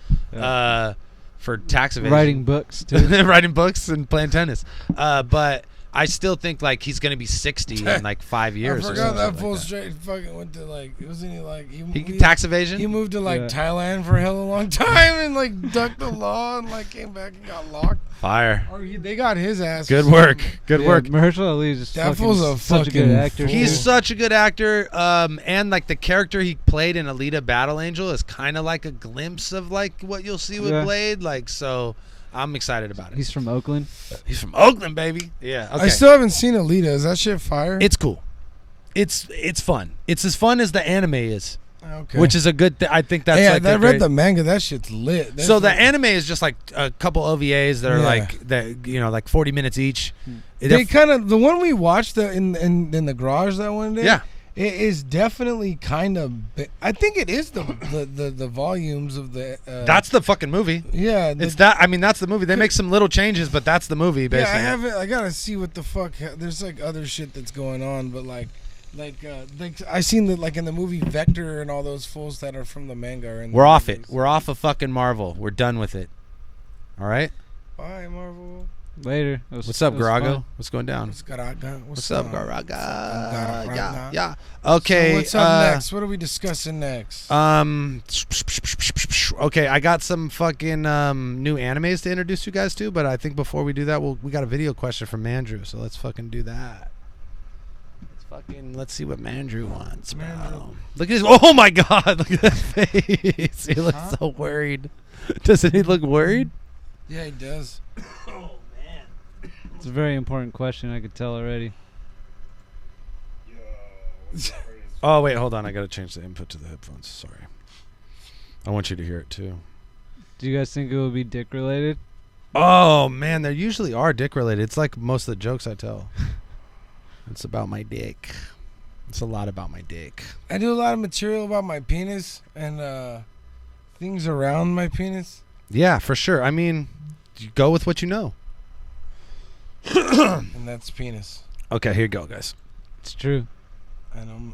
for tax evasion. Writing books, too. Writing books and playing tennis. But I still think, like, he's going to be 60 in, like, 5 years. I or forgot that something fool like that. straight fucking went to, like, wasn't he, like... Tax evasion? He moved to, like, Yeah. Thailand for a hell of a long time and, like, ducked the law and, like, came back and got locked. Fire. Or they got his ass. Good for work. something. Good Yeah, work. Mahershala Ali is just That fucking fool's a such a good fucking actor. fool. He's too. such a good actor, and like the character he played in Alita Battle Angel is kind of like a glimpse of like what you'll see with Yeah. Blade. Like, so I'm excited about it. He's from Oakland. He's from Oakland, baby. Yeah. Okay. I still haven't seen Alita. Is that shit fire? It's cool. It's fun. It's as fun as the anime is, okay. which is a good. I think that's yeah, like I a read great- the manga. That shit's lit. That's So the like- anime is just like a couple OVAs that are Yeah. like that, like 40 minutes each. they kind of the one we watched in the garage that one day. Yeah. It is definitely kind of. I think it is the volumes of the. That's the fucking movie. yeah. It's that. I mean, that's the movie. They make some little changes, but that's the movie. Yeah, Basically. I haven't. I gotta see what the fuck. There's like other shit that's going on, but like I seen that like in the movie Vector and all those fools that are from the manga. Are in the We're off movies. it. We're off of fucking Marvel. We're done with it. All right. Bye, Marvel. Later. What's up, Garago? What's going down? What's Garaga? What's up, Garaga? Garaga? Yeah, yeah. Okay. So what's up next? What are we discussing next? Okay, I got some fucking new animes to introduce you guys to, but I think before we do that, we got a video question from Mandrew, so let's fucking do that. Let's see what Mandrew wants, bro. Look at his. Oh my God! Look at that face. He looks so worried. Doesn't he look worried? Yeah, he does. It's a very important question. I could tell already. Oh wait, hold on. I gotta change the input to the headphones. Sorry. I want you to hear it too. Do you guys think it will be dick related? Oh man, there usually are dick related. It's like most of the jokes I tell. It's about my dick. It's a lot about my dick. I do a lot of material about my penis and things around my penis. Yeah, for sure. I mean, you go with what you know. And that's penis. Okay, here you go, guys. It's true.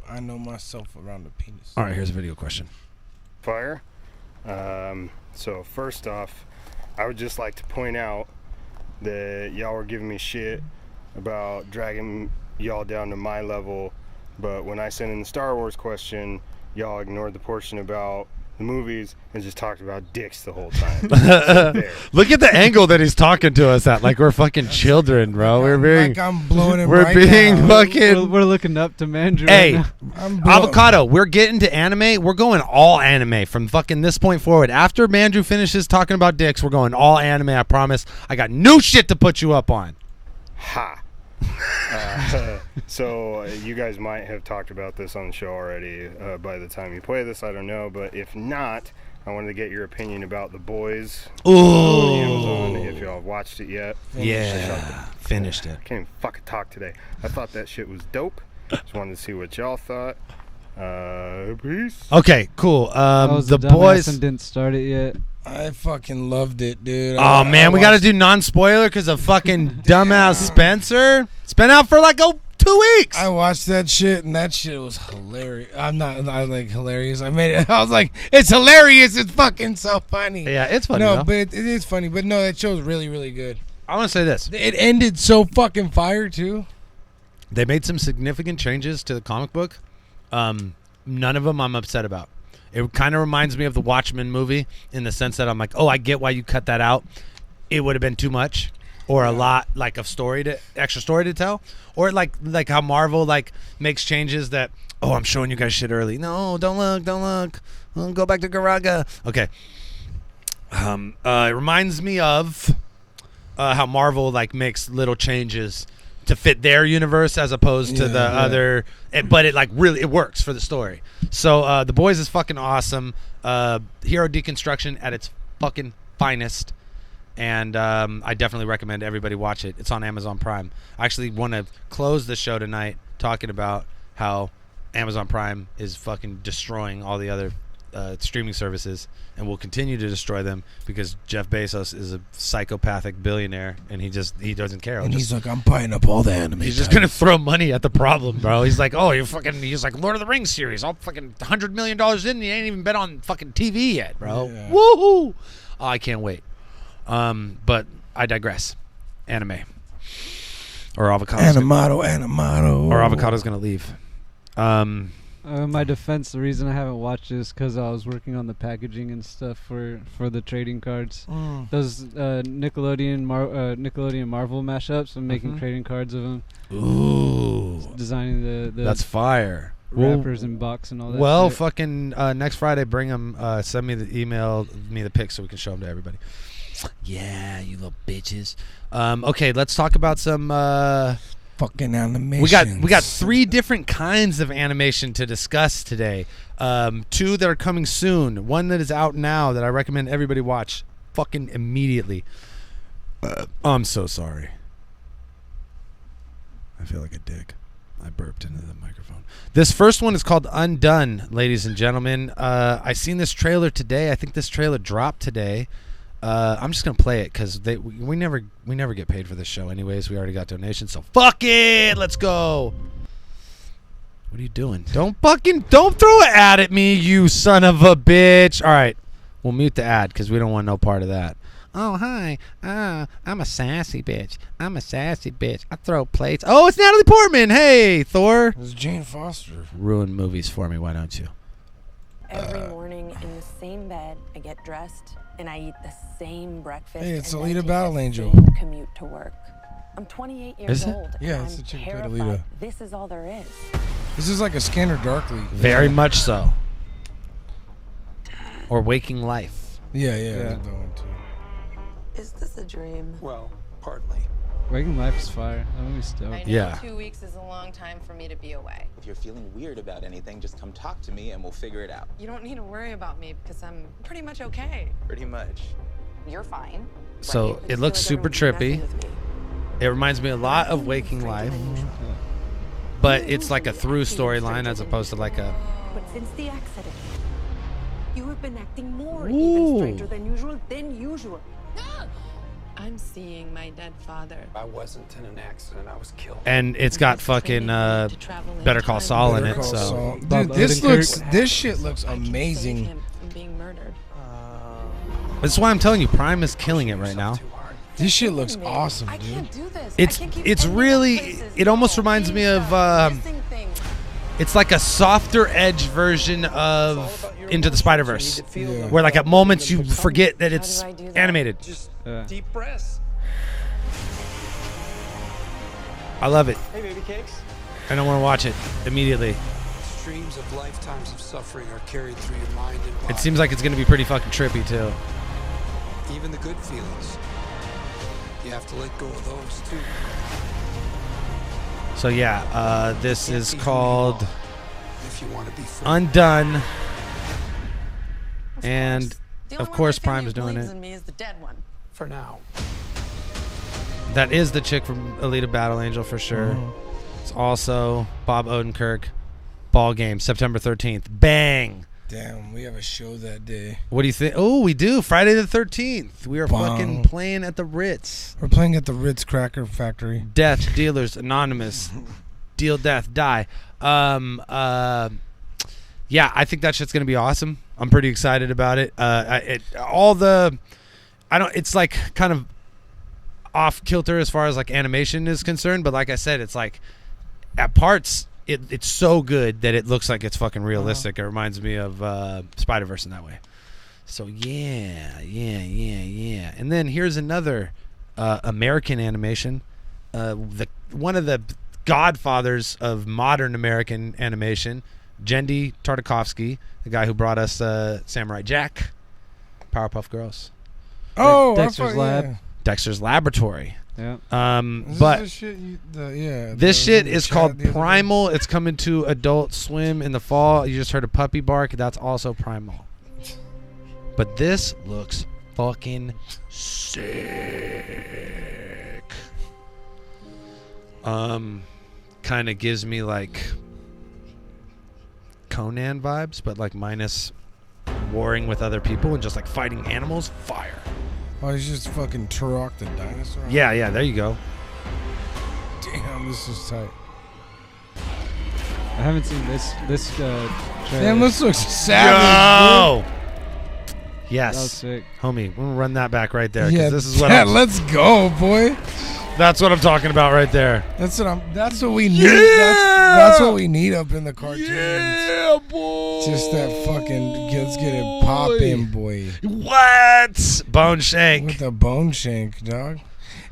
I know myself around the penis. All right, here's a video question. Fire. So first off, I would just like to point out that y'all were giving me shit about dragging y'all down to my level, but when I sent in the Star Wars question, y'all ignored the portion about the movies and just talked about dicks the whole time. So there. Look at the angle that he's talking to us at, like we're fucking children, bro. We're being, like I'm blowing him we're right being now. fucking. We're looking up to Mandrew. Hey, right now. I'm blow- Avocado, we're getting to anime. We're going all anime from fucking this point forward. After Mandrew finishes talking about dicks, we're going all anime. I promise. I got new shit to put you up on. Ha. So you guys might have talked about this on the show already by the time you play this, I don't know, but if not, I wanted to get your opinion about The Boys on Amazon, if y'all have watched it yet. Yeah, finished it. I can't even fucking talk today. I thought that shit was dope. Just wanted to see what y'all thought. Peace. Okay, cool. I was The a dumbass Boys. and didn't start it yet. I fucking loved it, dude. Oh man, we got to do non-spoiler because of fucking dumbass Spencer. It's been out for like 2 weeks. I watched that shit and that shit was hilarious. I like hilarious. I made it. I was like, it's hilarious. It's fucking so funny. Yeah, it's funny. No, though. but it is funny. But no, that show's really, really good. I want to say this. It ended so fucking fire too. They made some significant changes to the comic book. None of them I'm upset about. It kind of reminds me of the Watchmen movie in the sense that I'm like, oh, I get why you cut that out. It would have been too much, or a lot like of extra story to tell, or like how Marvel like makes changes that, oh, I'm showing you guys shit early. No, don't look. Go back to Garaga. Okay. It reminds me of how Marvel like makes little changes to fit their universe as opposed to the other. But it like really it works for the story. So The Boys is fucking awesome. Hero deconstruction at its fucking finest. And I definitely recommend everybody watch it. It's on Amazon Prime. I actually want to close the show tonight talking about how Amazon Prime is fucking destroying all the other streaming services and will continue to destroy them because Jeff Bezos is a psychopathic billionaire and he doesn't care. And he's like, I'm buying up all the anime. He's just gonna throw money at the problem, bro. He's like, oh, he's like Lord of the Rings series. I'll fucking $100 million in. You ain't even been on fucking TV yet, bro. Yeah. Woohoo! Oh, I can't wait. But I digress. Anime. Or avocado. Animado. Or avocado's gonna leave. In my defense, the reason I haven't watched this because I was working on the packaging and stuff for the trading cards. Those Nickelodeon Marvel mashups. I'm making trading cards of them. Ooh. Designing the that's fire. Wrappers and box and all that. Well, shit. fucking next Friday, bring them. Send me the pics so we can show them to everybody. Yeah, you little bitches. Okay, let's talk about some fucking animation. We got 3 different kinds of animation to discuss today. 2 that are coming soon. 1 that is out now that I recommend everybody watch fucking immediately. I'm so sorry. I feel like a dick. I burped into the microphone. This first one is called Undone, ladies and gentlemen. I seen this trailer today. I think this trailer dropped today. I'm just gonna play it because we never get paid for this show anyways. We already got donations, so fuck it. Let's go. What are you doing? Don't throw an ad at me, you son of a bitch. All right, we'll mute the ad because we don't want no part of that. Oh hi, I'm a sassy bitch. I throw plates. Oh, it's Natalie Portman. Hey, Thor. It's Jane Foster. Ruin movies for me. Why don't you? Every morning in the same bed, I get dressed and I eat the same breakfast. Hey, it's and Alita then Battle take the Angel. same commute to work. I'm 28 years Is it? old. Yeah, and it's I'm the chick with terrified. Alita. This is all there is. This is like a Scanner Darkly. Very much so. Or Waking Life. Yeah. That one too. Is this a dream? Well, partly. Waking Life is fire. That movie's dope. I know Yeah. 2 weeks is a long time for me to be away. If you're feeling weird about anything, just come talk to me and we'll figure it out. You don't need to worry about me because I'm pretty much okay. Pretty much. You're fine. So Right? it looks super trippy. It reminds me a lot of Waking Life, but it's like a through storyline as opposed to like a. But since the accident, you have been acting more Ooh. even stranger than usual. I'm seeing my dead father. I wasn't in an accident. I was killed. And it's got fucking Better Call Saul in it. So Dude, this shit looks amazing. Him from being murdered. that's why I'm telling you, Prime is killing it right now. This shit looks awesome, I dude. can't do this. It's really. It almost reminds me of. It's like a softer edge version of Into the Spider-Verse, where like at moments you forget that it's animated. Just deep breaths. I love it. Hey, baby cakes. And I want to watch it immediately. Streams of lifetimes of suffering are carried through your mind and body. It seems like it's going to be pretty fucking trippy too. Even the good feelings. You have to let go of those too. So yeah, this is called If you want to be free. Undone, and of course Prime is doing it. Me is the dead one. For now. That is the chick from Alita Battle Angel for sure. It's also Bob Odenkirk. Ball Game, September 13th. Bang! Damn, we have a show that day. What do you think? Oh, we do. Friday the 13th. We are Bong. fucking playing at the Ritz. We're playing at the Ritz Cracker Factory. Death, Dealers Anonymous. Deal, death, die. Yeah, I think that shit's gonna be awesome. I'm pretty excited about it. It's like kind of off kilter as far as like animation is concerned, but like I said, it's like at parts it's so good that it looks like it's fucking realistic. It reminds me of Spider-Verse in that way. So yeah. And then here's another American animation. One of the godfathers of modern American animation, Jendy Tartakovsky, the guy who brought us Samurai Jack, Powerpuff Girls. Oh, Dexter's Lab. Dexter's Laboratory. Yeah. But this shit this shit is called Primal. It's coming to Adult Swim in the fall. You just heard a puppy bark. That's also Primal. But this looks fucking sick. Kind of gives me like Conan vibes, but like minus warring with other people and just like fighting animals. Fire. Oh, he's just fucking Turok the dinosaur. Yeah, there you go. Damn, this is tight. I haven't seen this trailer. Damn, this looks savage. Yo! Yes. That was sick. Homie, we'll run that back right there. Yeah, this is what let's go, boy. That's what I'm talking about right there. That's what we need. That's what we need up in the cartoons. Yeah, boy. Just that fucking let's get it popping, boy. What? Bone Shank. With the Bone Shank, dog.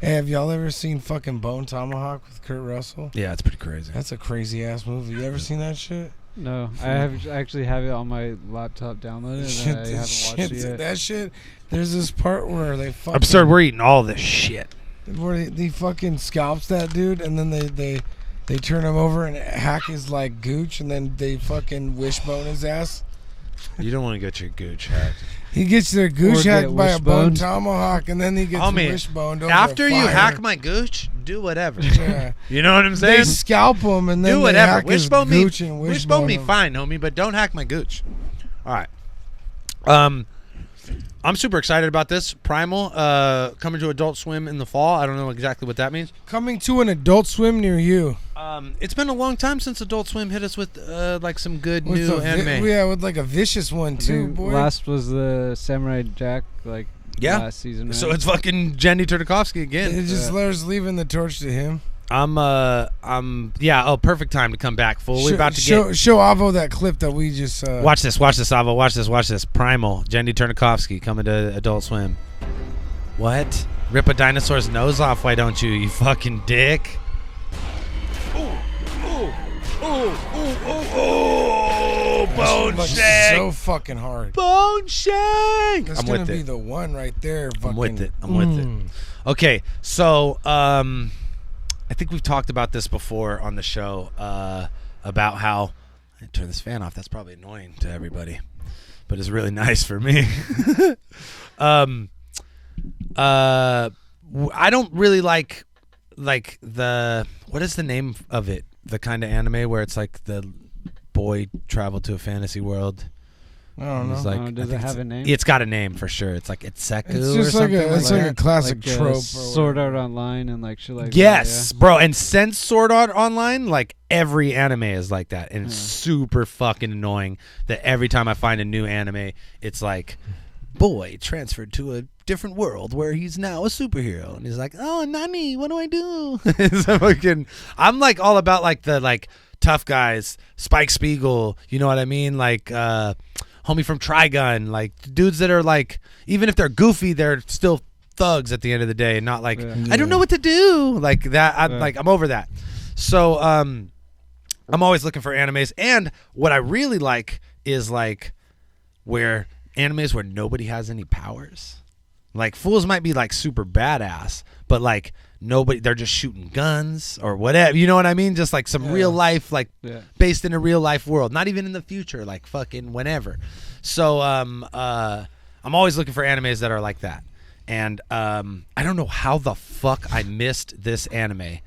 Hey, have y'all ever seen fucking Bone Tomahawk with Kurt Russell? Yeah, it's pretty crazy. That's a crazy ass movie. You ever seen that shit? No, I actually have it on my laptop downloaded, and I haven't watched it yet. That shit. There's this part where they fucking Absurd. We're eating all this shit. Where they fucking scalps that dude, and then they turn him over and hack his like gooch, and then they fucking wishbone his ass. You don't want to get your gooch hacked. He gets their gooch Or hacked get by a bone wishboned. tomahawk, and then he gets wishboned over after a you fire. hack my gooch, do whatever. Yeah. You know what I'm saying? They scalp him, and then do they whatever. hack his Wishbone me. gooch and Wishbone me him. fine, homie, but don't hack my gooch. All right. I'm super excited about this. Primal coming to Adult Swim in the fall. I don't know exactly what that means. Coming to an Adult Swim near you. It's been a long time since Adult Swim hit us with like some good new anime. With like a vicious one too, boy. Last was the Samurai Jack, last season. Right? So it's fucking Jenny Tartakovsky again. It just Lars leaving the torch to him. Perfect time to come back, fool. We're about to show Avo that clip that we just watch this, Avo, watch this. Primal, Jenny Tartakovsky coming to Adult Swim. What? Rip a dinosaur's nose off, why don't you, you fucking dick? Bone Shank. So fucking hard. Bone Shank. That's gonna be the one right there. I'm with it. Okay, so I think we've talked about this before on the show about how I turn this fan off. That's probably annoying to everybody, but it's really nice for me. I don't really like the what is the name of it? The kind of anime where it's like the boy traveled to a fantasy world. I don't know. Like, does it have a name? It's got a name for sure. It's like Itseku It's just or something. it's like a classic trope. Sword Art Online and like shit like yes, that. Yeah. bro. And since Sword Art Online, like every anime is like that, and it's super fucking annoying that every time I find a new anime, it's like boy transferred to a different world where he's now a superhero, and he's like, oh Nani, what do I do? So fucking, I'm like all about like the like tough guys, Spike Spiegel, you know what I mean, like homie from Trigun, like dudes that are like, even if they're goofy, they're still thugs at the end of the day, and not like I don't know what to do, like that. I'm over that. So I'm always looking for animes, and what I really like is like where animes where nobody has any powers. Like fools might be like super badass, but like nobody, they're just shooting guns or whatever. You know what I mean? Just like some real life, like based in a real life world, not even in the future, like fucking whenever. So I'm always looking for animes that are like that. And I don't know how the fuck I missed this anime.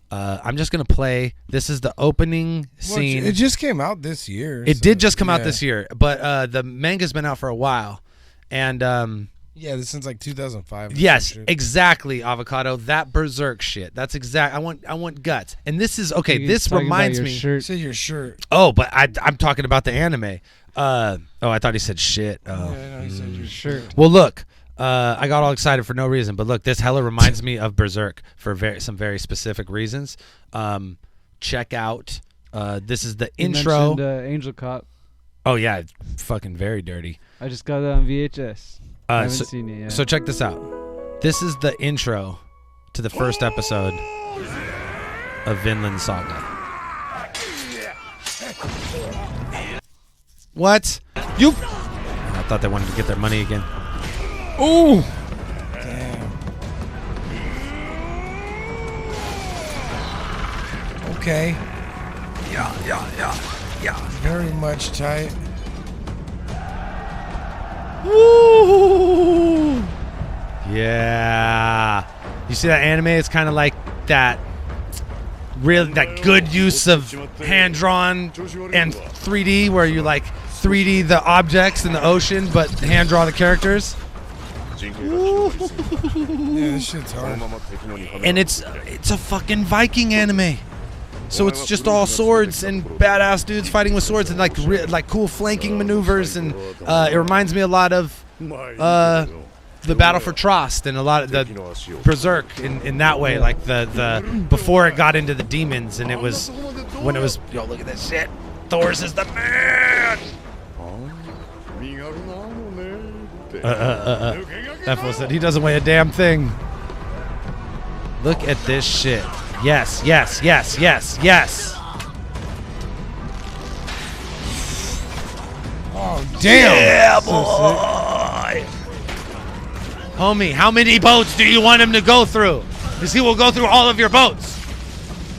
I'm just gonna play. This is the opening scene. It just came out this year. It did just come out this year, but the manga's been out for a while, and yeah, this is like 2005. Yes, exactly, Avocado. That Berserk shit. That's exact. I want guts, and this is okay. This reminds me. Say your shirt. Oh, but I'm talking about the anime. I thought he said shit. Oh, yeah, no, he said your shirt. Well, look. I got all excited for no reason, but look, this hella reminds me of Berserk for some very specific reasons. Check out. This is the intro. Angel Cop. Oh yeah, fucking very dirty. I just got it on VHS. I haven't seen it yet. So check this out. This is the intro to the first episode of Vinland Saga. What? You? I thought they wanted to get their money again. Ooh! Okay. Yeah. Very much tight. Woo! Yeah. You see that anime? It's kind of like that. Really, that good use of hand drawn and 3D, where you like 3D the objects in the ocean, but hand draw the characters. Yeah, this shit's hard. And it's a fucking Viking anime. So it's just all swords and badass dudes fighting with swords and like cool flanking maneuvers, and it reminds me a lot of the Battle for Trost and a lot of the Berserk in that way, like the before it got into the demons, and it was when it was, yo, look at this shit. Thor's is the man. That fool said he doesn't weigh a damn thing. Look at this shit. Yes. Oh, damn. Yeah, boy. Homie, how many boats do you want him to go through? Because he will go through all of your boats.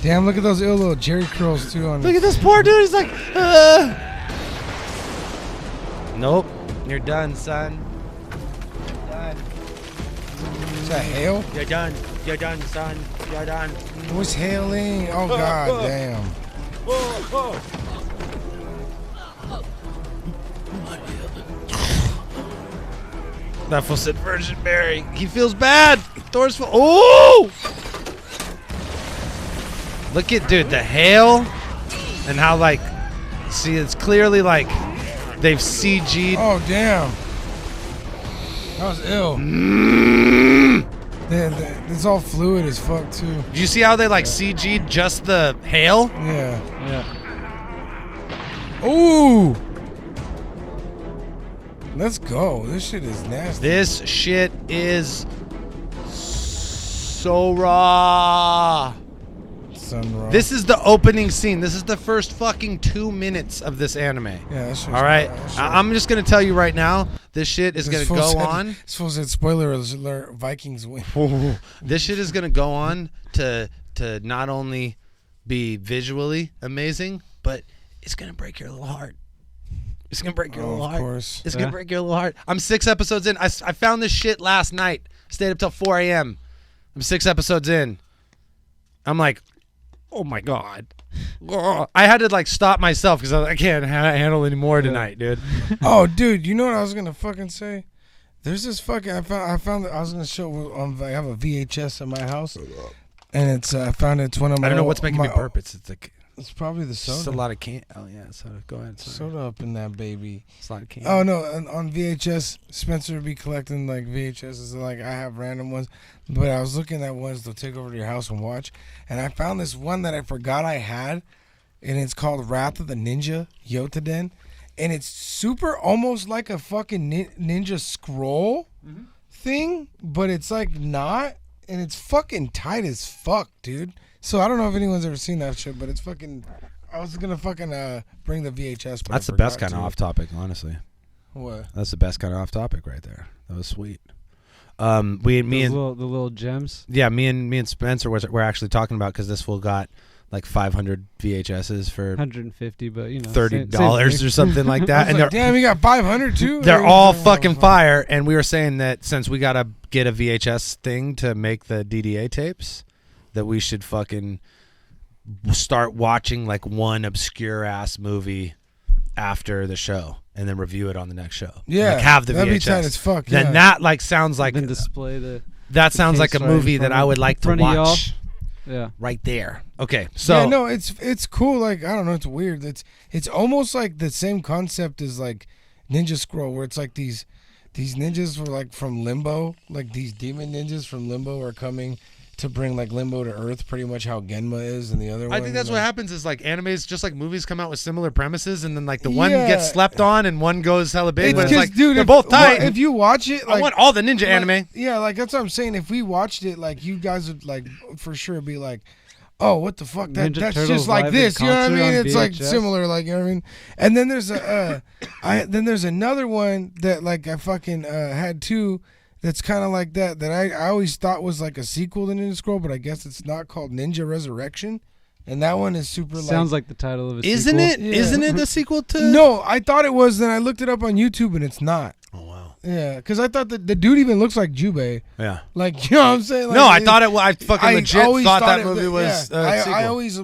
Damn, look at those ill little Jerry curls, too. Look at this poor dude. He's like, Nope. You're done, son. Done. Is that hail? You're done. You're done, son. You're done. What's hailing? Oh, god damn. That fool said Virgin Mary. He feels bad. Thor's full. Oh! Look at, dude, the hail and how, like, see, it's clearly like they've CG'd. Oh, damn. That was ill. It's all fluid as fuck, too. Do you see how they, like, CG'd just the hail? Yeah. Ooh! Let's go. This shit is nasty. This shit is so raw. Sun raw. This is the opening scene. This is the first fucking 2 minutes of this anime. Yeah, that's all right. I'm just gonna tell you right now. This shit is gonna go on. This fool said, spoiler alert, Vikings win. This shit is gonna go on to not only be visually amazing, but it's gonna break your little heart. It's gonna break your little heart. Of course. It's gonna break your little heart. I'm 6 episodes in. I found this shit last night. Stayed up till 4 a.m. I'm 6 episodes in. I'm like, oh my god. I had to like stop myself because I can't handle any more tonight, dude. Oh, dude, you know what I was gonna fucking say? There's this fucking I found that I was gonna show. I have a VHS in my house, and it's I found it's one of my. I don't know what's making me burp. It's like. It's probably the soda. It's a lot of can. Oh yeah, soda. Go ahead. Soda up in that baby. It's a lot of can. Oh no, on VHS, Spencer would be collecting like VHSs, and like I have random ones, but I was looking at ones to take over to your house and watch, and I found this one that I forgot I had, and it's called Wrath of the Ninja Yotoden, and it's super almost like a fucking ninja scroll thing, but it's like not, and it's fucking tight as fuck, dude. So I don't know if anyone's ever seen that shit, but it's fucking. I was gonna fucking bring the VHS. But that's the best kind of off topic, honestly. What? That's the best kind of off topic right there. That was sweet. The little gems. Yeah, me and Spencer were actually talking about because this fool got like 500 VHSs for 150, but you know, $30 or something like that. And like, damn, you got 500 too. They're all fucking fire. And we were saying that since we gotta get a VHS thing to make the DDA tapes, that we should fucking start watching like one obscure ass movie after the show and then review it on the next show. Yeah, like have the that'd VHS. Be tight as fuck. Then that like sounds like then display that sounds like a movie that I would like to watch. Yeah, right there. Okay, so yeah, no, it's cool. Like I don't know, it's weird. It's almost like the same concept as like Ninja Scroll, where it's like these ninjas were like from Limbo, like these demon ninjas from Limbo are coming to bring like Limbo to Earth, pretty much how Genma is and the other one. I think that's what happens is like animes, just like movies come out with similar premises, and then like the one gets slept on and one goes hella big. But it's like, dude, they're both tight. If you watch it, like, I want all the ninja anime. Yeah, like that's what I'm saying. If we watched it, like you guys would like for sure be like, oh, what the fuck? That's just like this. You know what I mean? It's like similar, like you know what I mean. And then there's there's another one that like I fucking had too. That's kind of like that I always thought was like a sequel to Ninja Scroll, but I guess it's not, called Ninja Resurrection. And that one is super. Sounds like the title of a Isn't sequel. it? Yeah. Isn't it a sequel to? No, I thought it was. Then I looked it up on YouTube, and it's not. Oh wow. Yeah, because I thought that the dude even looks like Jubei. Yeah. Like, you know what I'm saying? Like, No, I thought it. I fucking legit always thought that it- movie was. yeah, a sequel. I always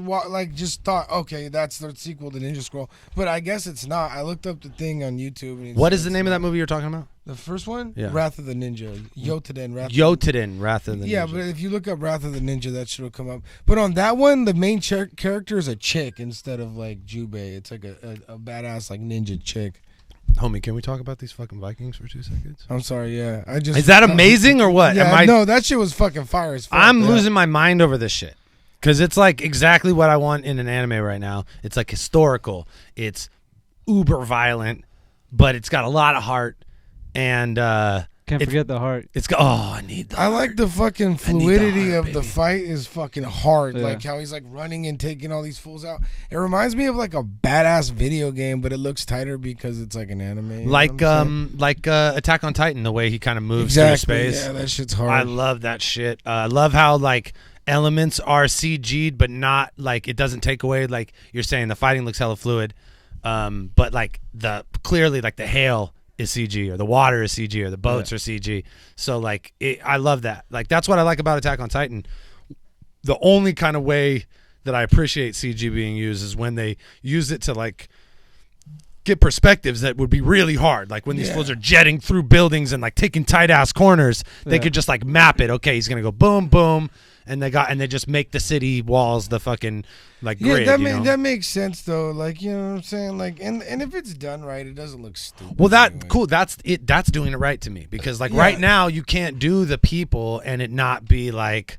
just thought, okay, that's the sequel to Ninja Scroll, but I guess it's not. I looked up the thing on YouTube. And What is the name of that movie you're talking about? The first one, Yeah. Wrath of the Ninja, Yotoden. Yotoden, Wrath of the Yeah, Ninja. but if you look up Wrath of the Ninja, that should come up. But on that one, the main character is a chick instead of like Jubei. It's like a badass like ninja chick. Homie, can we talk about these fucking Vikings for 2 seconds? I'm sorry, yeah. I just Is that amazing or what? Yeah, Am I, no, that shit was fucking fire as fuck. I'm yeah. losing my mind over this shit. Because it's like exactly what I want in an anime right now. It's like historical. It's uber violent, but it's got a lot of heart. And Can't forget the heart. It's got, oh, I need the I like the fucking fluidity heart, of the baby. fight is fucking hard. Yeah. Like how he's like running and taking all these fools out. It reminds me of like a badass video game, but it looks tighter because it's like an anime. You know what I'm saying? Attack on Titan, the way he kind of moves Exactly, through space. yeah, that shit's hard. I love that shit. I love how like elements are CG'd, but not like it doesn't take away, like you're saying, the fighting looks hella fluid. But like clearly like the hail is CG, or the water is CG, or the boats are CG. So like I love that. Like that's what I like about Attack on Titan. The only kind of way that I appreciate CG being used is when they use it to like get perspectives that would be really hard. Like when these fools are jetting through buildings and like taking tight ass corners, they could just like map it. Okay, he's gonna go boom, boom, and they just make the city walls the fucking like grid. that makes sense though. Like, you know what I'm saying? Like, and if it's done right, it doesn't look stupid. Well, anyway. cool. That's it. That's doing it right to me, because like right now you can't do the people and it not be like.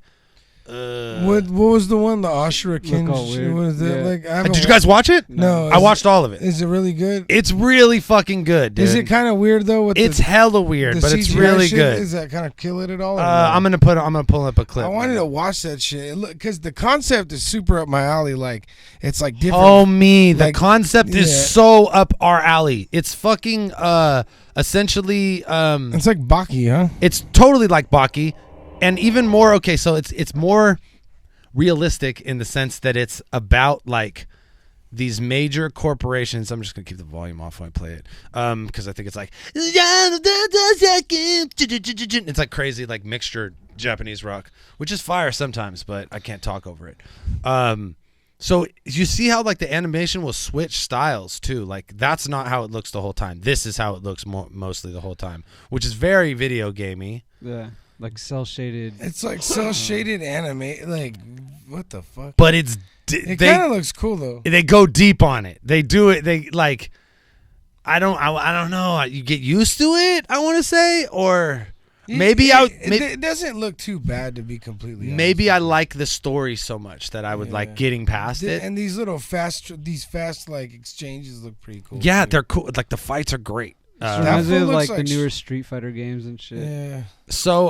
What was the one, the Ashura King? all weird. What is it? Yeah. Like, I haven't Did you guys watch it? No, I watched all of it. Is it really good? It's really fucking good, dude. Is it kind of weird though? With It's hella weird, the but it's CGI really shit? good. Is that kind of kill it at all? or no? I'm gonna pull up a clip. I wanted to watch that shit because the concept is super up my alley. Like, it's like different. Oh me, the like, concept is yeah. so up our alley. It's fucking essentially It's like Baki, huh? it's totally like Baki, and even more. Okay, so it's more realistic in the sense that it's about like these major corporations. I'm just gonna keep the volume off when I play it, because I think it's like it's like crazy like mixture Japanese rock, which is fire sometimes, but I can't talk over it. So you see how like the animation will switch styles too. Like that's not how it looks the whole time. This is how it looks mostly the whole time, which is very video gamey. Yeah, like cell shaded. It's like cell shaded anime. Like, what the fuck? But it's It kind of looks cool though. They go deep on it. They do it. They like. I don't know. You get used to it. I want to say, or maybe it doesn't look too bad to be completely honest. maybe I like the story so much that I would like getting past it. And these little fast like exchanges look pretty cool. Yeah, too. they're cool. Like the fights are great. Reminds me fool of looks like like the newer Street Fighter games and shit. Yeah. So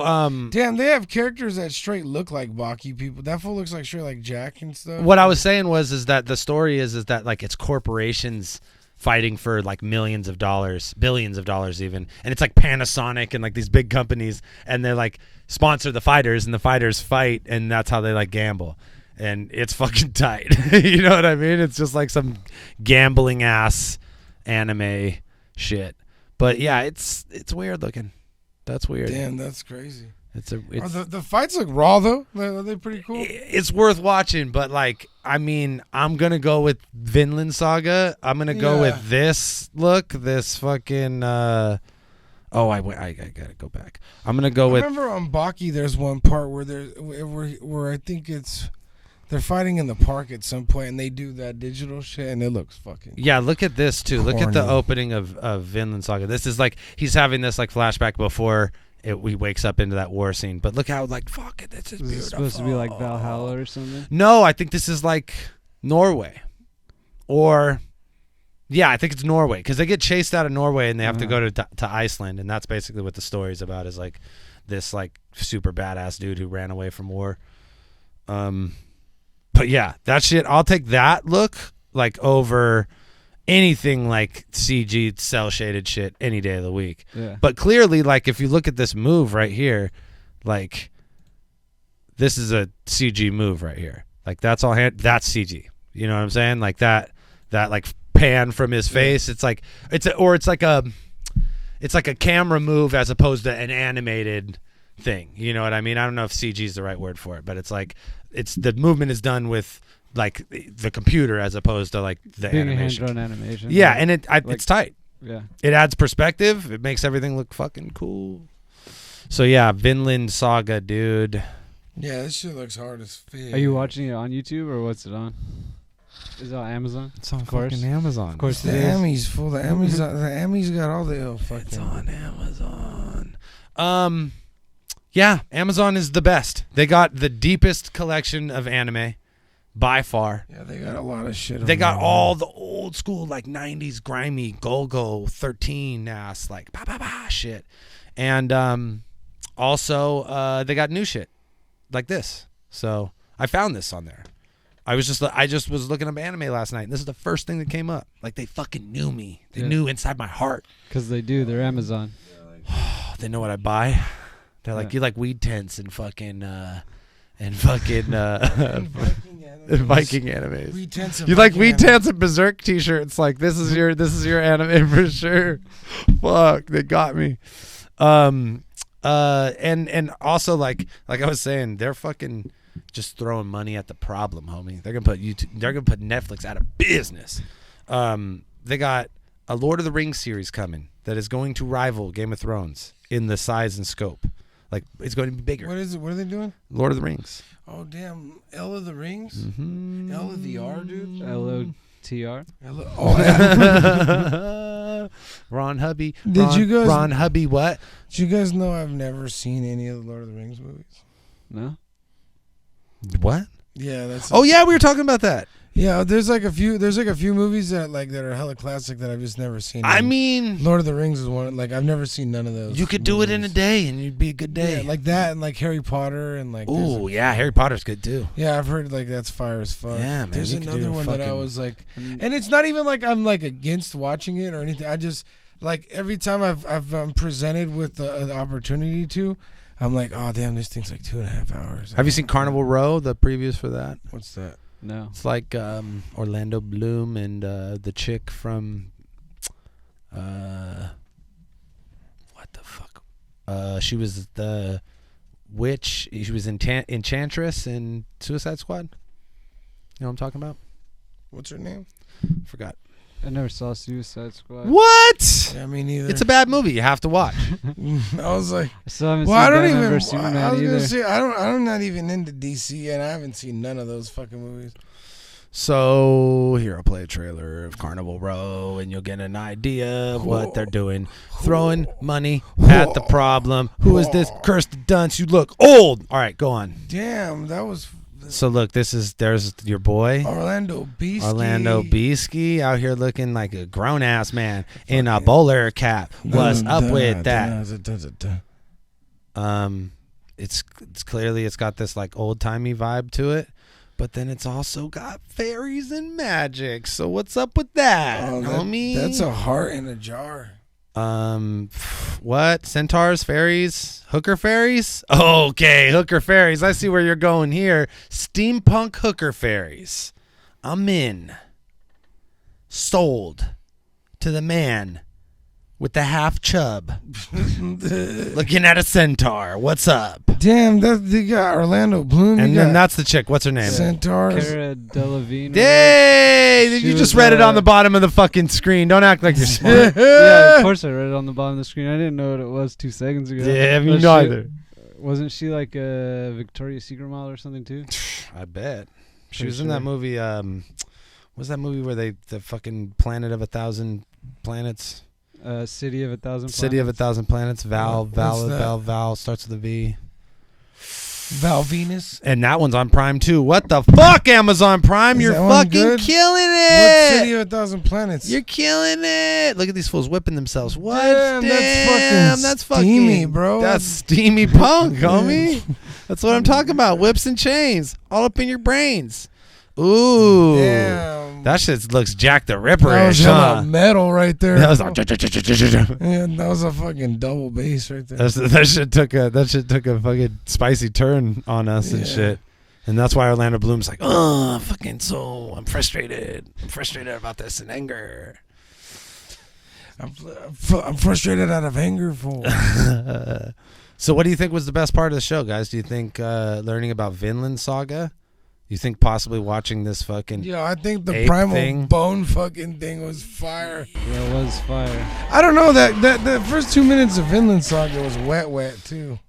Damn, they have characters that straight look like Baki people. That fool looks like straight like Jack and stuff. what I was saying is that the story is that like it's corporations fighting for like millions of dollars, billions of dollars even, and it's like Panasonic and like these big companies, and they like sponsor the fighters, and the fighters fight, and that's how they like gamble, and it's fucking tight. You know what I mean? It's just like some gambling ass anime shit. But yeah, it's weird looking. That's weird. Damn, that's crazy. The fights look raw though. Are they pretty cool? It's worth watching, but like, I mean, I'm gonna go with Vinland Saga. I'm gonna go with this look. This fucking. I gotta go back. I'm gonna go with. Remember on Baki, there's one part where I think they're fighting in the park at some point, and they do that digital shit, and it looks fucking. Yeah, look at this too. corny. Look at the opening of Vinland Saga. This is like he's having this like flashback before he wakes up into that war scene. But look how like fuck it, this is beautiful. Is it supposed to be like Valhalla or something? No, I think this is like Norway, or yeah, I think it's Norway because they get chased out of Norway and they have to go to Iceland, and that's basically what the story's about. Is like this like super badass dude who ran away from war. But yeah, that shit, I'll take that look like over anything like CG cell shaded shit any day of the week. Yeah. But clearly, like if you look at this move right here, like this is a CG move right here. Like that's all that's CG. You know what I'm saying? Like that like pan from his face. It's like it's like a camera move as opposed to an animated thing. You know what I mean? I don't know if CG is the right word for it, but it's like the movement is done with like the computer as opposed to like the being animation. A hand-drawn animation. Yeah, and it's tight. Yeah. It adds perspective. It makes everything look fucking cool. So yeah, Vinland Saga, dude. Yeah, this shit looks hard as fuck. Are you watching it on YouTube or what's it on? Is it on Amazon? It's on fucking Amazon. Of course, the Emmys full. The Emmys got all the fucking. It's on Amazon. Yeah, Amazon is the best. They got the deepest collection of anime by far. Yeah, they got a lot of shit. They got all the old school like 90s grimy Go-Go 13 ass like shit. And also they got new shit like this. So I found this on there. I just was looking up anime last night, and this is the first thing that came up. Like they fucking knew me. They knew inside my heart. Because they do. They're Amazon. They know what I buy. They're like, you like weed tents and fucking Viking animes. Weed tents and you like Viking weed anime. tents and Berserk t-shirts. Like this is your anime for sure. Fuck, they got me. And also like I was saying, they're fucking just throwing money at the problem, homie. They're gonna put Netflix out of business. They got a Lord of the Rings series coming that is going to rival Game of Thrones in the size and scope. Like it's going to be bigger. What is it? What are they doing? Lord of the Rings. Oh damn! L of the Rings. Mm-hmm. L of the R, dude. LOTR. Oh, yeah. Ron Hubby. You guys? Ron Hubby. What? Did you guys know I've never seen any of the Lord of the Rings movies? No. What? Yeah, that's. Oh yeah, we were talking about that. Yeah, there's like a few movies that are hella classic that I've just never seen. I mean, Lord of the Rings is one. Like I've never seen none of those. You could do it in a day, and you'd be a good day. Yeah, like that, and like Harry Potter, and like. Oh yeah, Harry Potter's good too. Yeah, I've heard like that's fire as fuck. Yeah, man. There's another one that I was like, and it's not even like I'm like against watching it or anything. I just like every time I'm presented with the opportunity to, I'm like, oh damn, this thing's like 2.5 hours. Have you seen Carnival Row? The previews for that? What's that? No. It's like Orlando Bloom and the chick from what the fuck? She was the witch. She was Enchantress in Suicide Squad. You know what I'm talking about? What's her name? Forgot. I never saw Suicide Squad. What? Yeah, me neither. It's a bad movie. You have to watch. I was like, I still haven't well, I seen don't Batman even. vs. Superman I was either. gonna say I'm not even into DC, and I haven't seen none of those fucking movies. So here I'll play a trailer of Carnival Row, and you'll get an idea of what they're doing. Throwing money at the problem. Who is this cursed dunce? You look old. All right, go on. Damn, that was. So look, there's your boy Orlando Beasky out here looking like a grown ass man in a bowler cap. What's up with that? It's clearly it's got this like old timey vibe to it, but then it's also got fairies and magic. So what's up with that, homie? That's a heart in a jar. What? Centaurs, fairies, hooker fairies? Okay, hooker fairies. I see where you're going here. Steampunk hooker fairies. I'm in. Sold to the man with the half chub. Looking at a centaur. What's up? Damn, they got Orlando Bloom. And then that's the chick. What's her name? Centaurs. Cara Delevingne. Hey, you just read it on the bottom of the fucking screen. Don't act like you're smart. Yeah, of course I read it on the bottom of the screen. I didn't know what it was 2 seconds ago. Yeah, me neither. Wasn't she like a Victoria's Secret model or something too? I bet. She was in that movie. What's that movie where the fucking Planet of 1,000 Planets? City of 1,000 Planets. City of 1,000 Planets. Val starts with a V. Val Venus. And that one's on Prime too. What the fuck, Amazon Prime? You're fucking killing it. What City of 1,000 Planets? You're killing it. Look at these fools whipping themselves. What? Damn, that's fucking steamy, bro. That's steamy punk, homie. That's what I'm talking about. Whips and chains all up in your brains. Ooh. Damn. That shit looks Jack the Ripper-ish, That was huh? metal right there. That was like, yeah, that was a fucking double bass right there. that shit took a fucking spicy turn on us and shit. And that's why Orlando Bloom's like, oh, fucking so I'm frustrated. I'm frustrated about this and anger. I'm frustrated out of anger for. So what do you think was the best part of the show, guys? Do you think learning about Vinland Saga? You think possibly watching this fucking I think the ape primal thing? bone fucking thing was fire. Yeah, it was fire. I don't know that the first 2 minutes of Vinland Saga was wet too.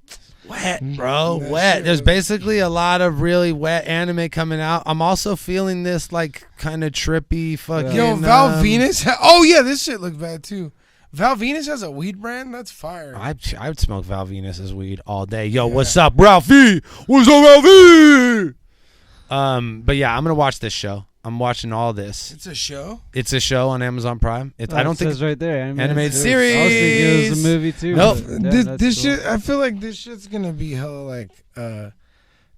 Wet, bro, wet. There's basically a lot of really wet anime coming out. I'm also feeling this like kind of trippy fucking. Yo, Val Venus. Oh yeah, this shit looks bad too. Val Venus has a weed brand. That's fire. I would smoke Val Venus's weed all day. Yo, what's up, Ralphie? What's up, Ralphie? But yeah, I'm gonna watch this show. I'm watching all this. It's a show. It's a show on Amazon Prime. I don't it think says right there. animated series. I was thinking it was a movie too. Nope. This shit. I feel like this shit's gonna be hella like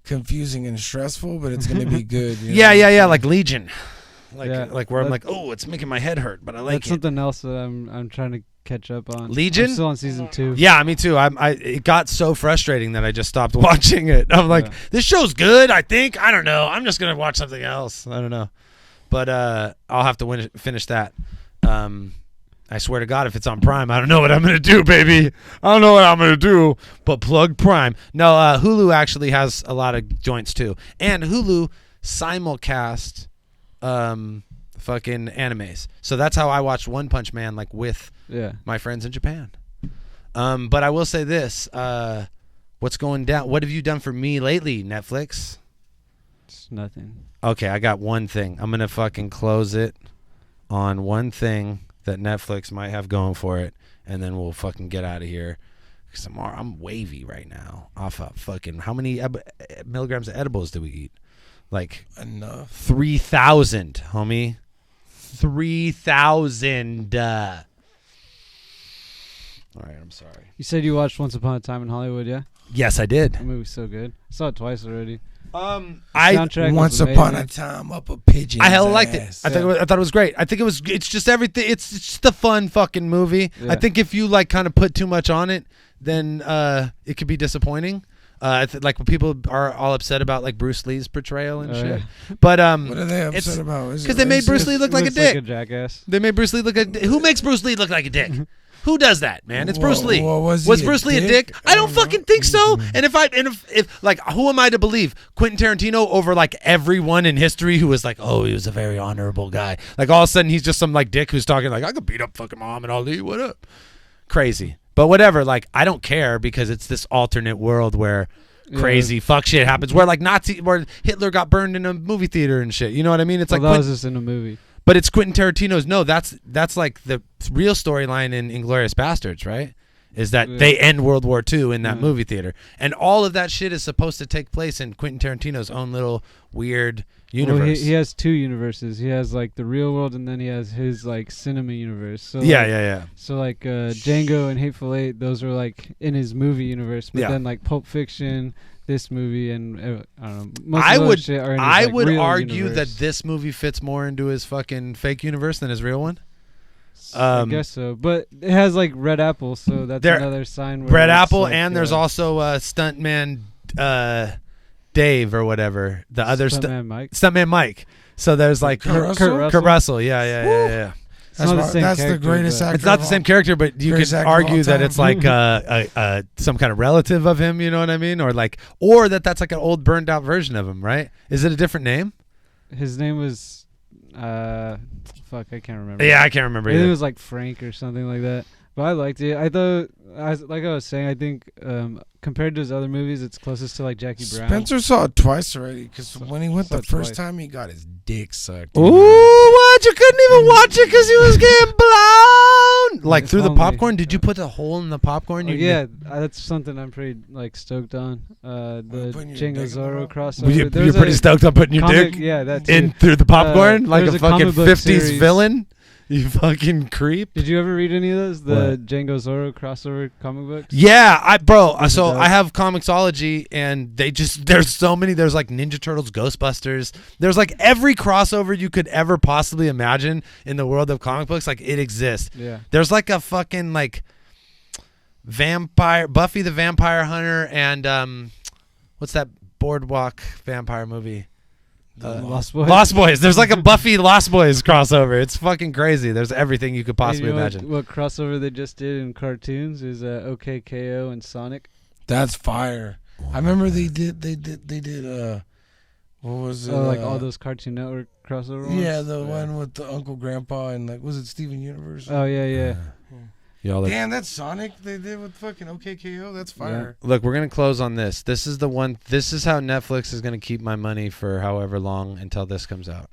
confusing and stressful, but it's gonna be good. You know? Yeah. Like Legion. Yeah, like where I'm like, oh, it's making my head hurt, but I like that's it. something else that I'm trying to catch up on. Legion? I'm still on season 2. Yeah, me too. It got so frustrating that I just stopped watching it. I'm like, this show's good, I think. I don't know. I'm just gonna watch something else. I don't know. But I'll have to finish that. I swear to God, if it's on Prime, I don't know what I'm gonna do, baby. I don't know what I'm gonna do. But plug Prime. No, Hulu actually has a lot of joints too, and Hulu simulcast fucking animes. So that's how I watched One Punch Man, like with my friends in Japan. But I will say this: what's going down? What have you done for me lately, Netflix? It's nothing. Okay, I got one thing. I'm gonna fucking close it on one thing that Netflix might have going for it, and then we'll fucking get out of here. Cause I'm wavy right now. Off of fucking how many milligrams of edibles do we eat? Like enough. 3,000, homie. 3,000. All right, I'm sorry. You said you watched Once Upon a Time in Hollywood, yeah? Yes, I did. That movie's so good. I saw it twice already. Soundtrack Once upon a time up a pigeon. I hella liked it. I thought it was great. I think it's just everything. It's just a fun fucking movie. Yeah. I think if you like kind of put too much on it, then it could be disappointing. Like when people are all upset about like Bruce Lee's portrayal and shit. Yeah. But what are they upset about? Because they made Bruce Lee look like a dick. Like a jackass. They made Bruce Lee look like who makes Bruce Lee look like a dick? Who does that, man? It's Bruce Lee. Was Bruce Lee a dick? I don't fucking think so. And if like, who am I to believe Quentin Tarantino over like everyone in history who was like, oh, he was a very honorable guy. Like all of a sudden he's just some like dick who's talking like, I could beat up fucking Muhammad Ali. What up? Crazy. But whatever. Like I don't care because it's this alternate world where crazy fuck shit happens. Where like where Hitler got burned in a movie theater and shit. You know what I mean? It's like that was just in a movie. But it's Quentin Tarantino's. No, that's like the real storyline in Inglourious Bastards, right? Is that they end World War II in that movie theater, and all of that shit is supposed to take place in Quentin Tarantino's own little weird universe. Well, he has 2 universes. He has like the real world, and then he has his like cinema universe. So yeah. So like Django and Hateful Eight, those are like in his movie universe. But then like Pulp Fiction, this movie, and I don't know. Most of those shit are in his, I like, would real argue universe. that this movie fits more into his fucking fake universe than his real one. I guess so, but it has like Red Apple, so that's another sign. Where Red it's Apple, like, and there's also Stuntman Dave or whatever. The other Stuntman Mike. So there's like Kurt Russell. Yeah. That's the greatest actor. It's not the same character, but you could argue that it's like some kind of relative of him. You know what I mean? Or that's like an old burned out version of him, right? Is it a different name? His name was fuck, I can't remember. Yeah, I can't remember. I think it was like Frank or something like that. But I liked it. I thought, like I was saying, I think compared to his other movies, it's closest to like Jackie Brown. Spencer saw it twice already because when he went the first time, he got his dick sucked. Ooh, what? You couldn't even watch it because he was getting blown. Like through the popcorn? Did you put a hole in the popcorn? Yeah, that's something I'm pretty like stoked on. The Django Zorro crossover. You're pretty stoked on putting your dick in through the popcorron like a fucking 50s villain? You fucking creep. Did you ever read any of those? The Django Zorro crossover comic books? Yeah, I have Comixology, and there's so many. There's like Ninja Turtles, Ghostbusters. There's like every crossover you could ever possibly imagine in the world of comic books. Like it exists. Yeah. There's like a fucking like Buffy the Vampire Hunter, and what's that boardwalk vampire movie. Lost Boys. Lost Boys. There's like a Buffy Lost Boys crossover. It's fucking crazy. There's everything you could possibly imagine. What crossover they just did in cartoons is OKKO and Sonic. That's fire. I remember they did what was it? Like all those Cartoon Network crossover ones? Yeah, the one with the Uncle Grandpa and like, was it Steven Universe? Oh, yeah. Damn, that's Sonic they did with fucking OKKO. That's fire. Look, we're gonna close on this. This is the one. This is how Netflix is gonna keep my money for however long until this comes out.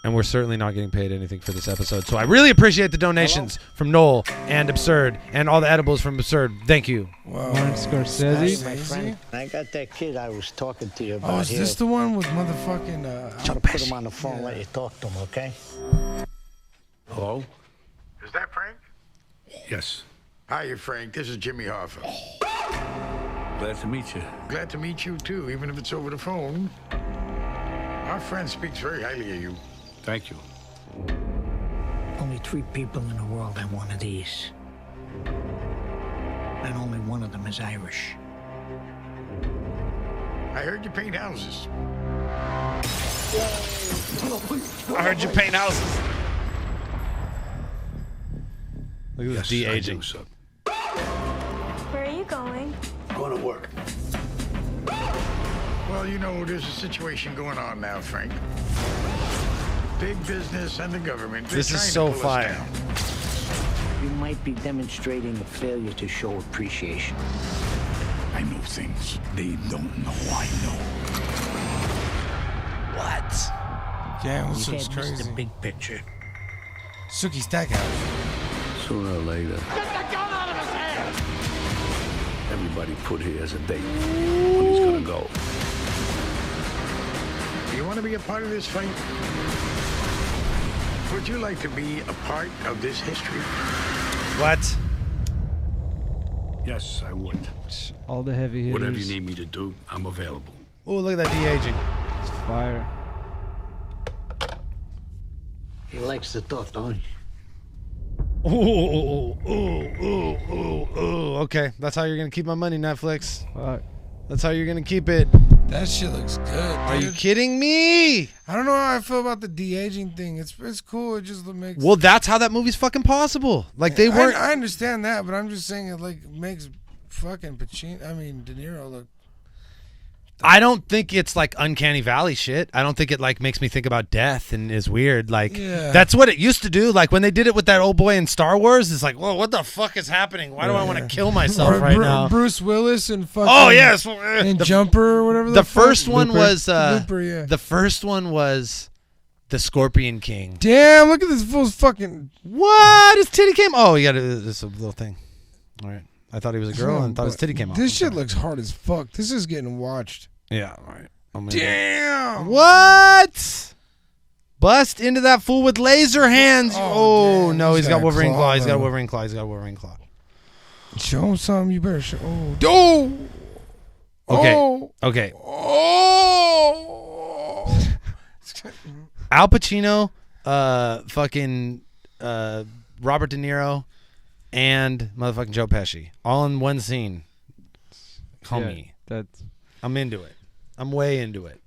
And we're certainly not getting paid anything for this episode. So I really appreciate the donations from Noel and Absurd and all the edibles from Absurd. Thank you. Wow. Martin Scorsese. My friend, I got that kid I was talking to you about. Oh, is this the one with motherfucking I'm gonna put him on the phone, let you talk to him, okay? Hello? Is that Frank? Yes. Hi, Frank. This is Jimmy Hoffa. Glad to meet you. Glad to meet you, too, even if it's over the phone. Our friend speaks very highly of you. Thank you. Only 3 people in the world have one of these. And only one of them is Irish. I heard you paint houses. I heard you paint houses. Look at this de-aging. Where are you going? Going to work. Well, you know, there's a situation going on now, Frank. Big business and the government. This is so fire. You might be demonstrating a failure to show appreciation. I know things they don't know I know. What? Damn, this You looks can't miss crazy. the big picture. Suki Stackhouse. Sooner or later, Get the gun out of his hand! everybody put here as a date when he's gonna go. Do you want to be a part of this fight? Would you like to be a part of this history? What? Yes, I would. All the heavy hitters. Whatever you need me to do, I'm available. Oh, look at that de-aging. It's fire. He likes to talk, don't he? Okay, that's how you're gonna keep my money, Netflix. Fuck. That's how you're gonna keep it. That shit looks good. Are you dude. kidding me? I don't know how I feel about the de-aging thing. It's cool. It just makes. Well, that's how that movie's fucking possible. Like they weren't. I understand that, but I'm just saying it like makes fucking Pacino. I mean, De Niro look. I don't think it's like uncanny valley shit. I don't think it like makes me think about death and is weird. Like that's what it used to do. Like when they did it with that old boy in Star Wars, it's like, whoa, what the fuck is happening? Why do I want to kill myself right now? Bruce Willis and fucking. Oh yes, and Jumper or whatever. The first one Looper. was Looper, yeah. The first one was the Scorpion King. Damn! Look at this fool's fucking. What? His titty came. Oh, he got this a little thing. All right, I thought he was a girl and thought his titty came off. This shit looks hard as fuck. This is getting watched. Yeah, all right. Damn! What? Bust into that fool with laser hands. Oh, damn, no, he's he's got got a Wolverine claw, claw. He's got though. Wolverine claw. He's got Wolverine claw. Show him something. You better show. Oh. Okay. Oh. Okay. Oh. Al Pacino, fucking Robert De Niro, and motherfucking Joe Pesci, all in one scene. Call me. I'm into it. I'm way into it.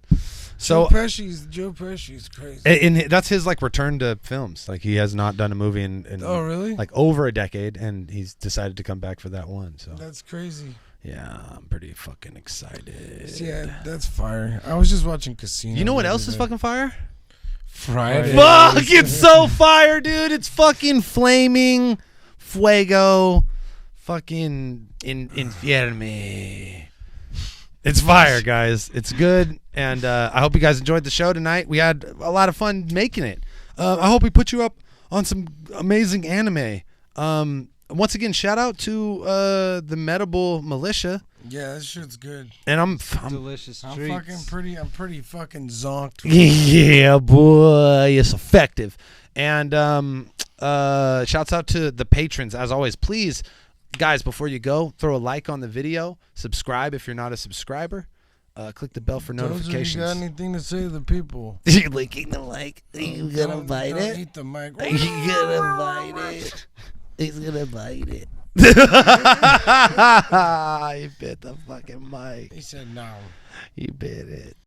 So Joe Pesci's crazy. and that's his like return to films. Like he has not done a movie in Oh, really? like over a decade, and he's decided to come back for that one. So That's crazy. yeah, I'm pretty fucking excited. Yeah, that's fire. I was just watching Casino. You know what the else other is day. fucking fire? Friday. Fuck, it's so fire, dude. It's fucking flaming fuego. Fucking infierme. It's fire, guys. It's good, and I hope you guys enjoyed the show tonight. We had a lot of fun making it. I hope we put you up on some amazing anime. Once again, shout out to the Medible Militia. Yeah, that shit's good. And I'm delicious I'm treats. pretty fucking zonked. Yeah, boy, it's effective. And shouts out to the patrons as always. Please, guys, before you go, throw a like on the video, subscribe if you're not a subscriber, click the bell for notifications. You got anything to say to the people? You're licking the mic. You gonna bite don't it? eat the mic. You gonna bite it? He's gonna bite it. He bit the fucking mic. He said no. He bit it.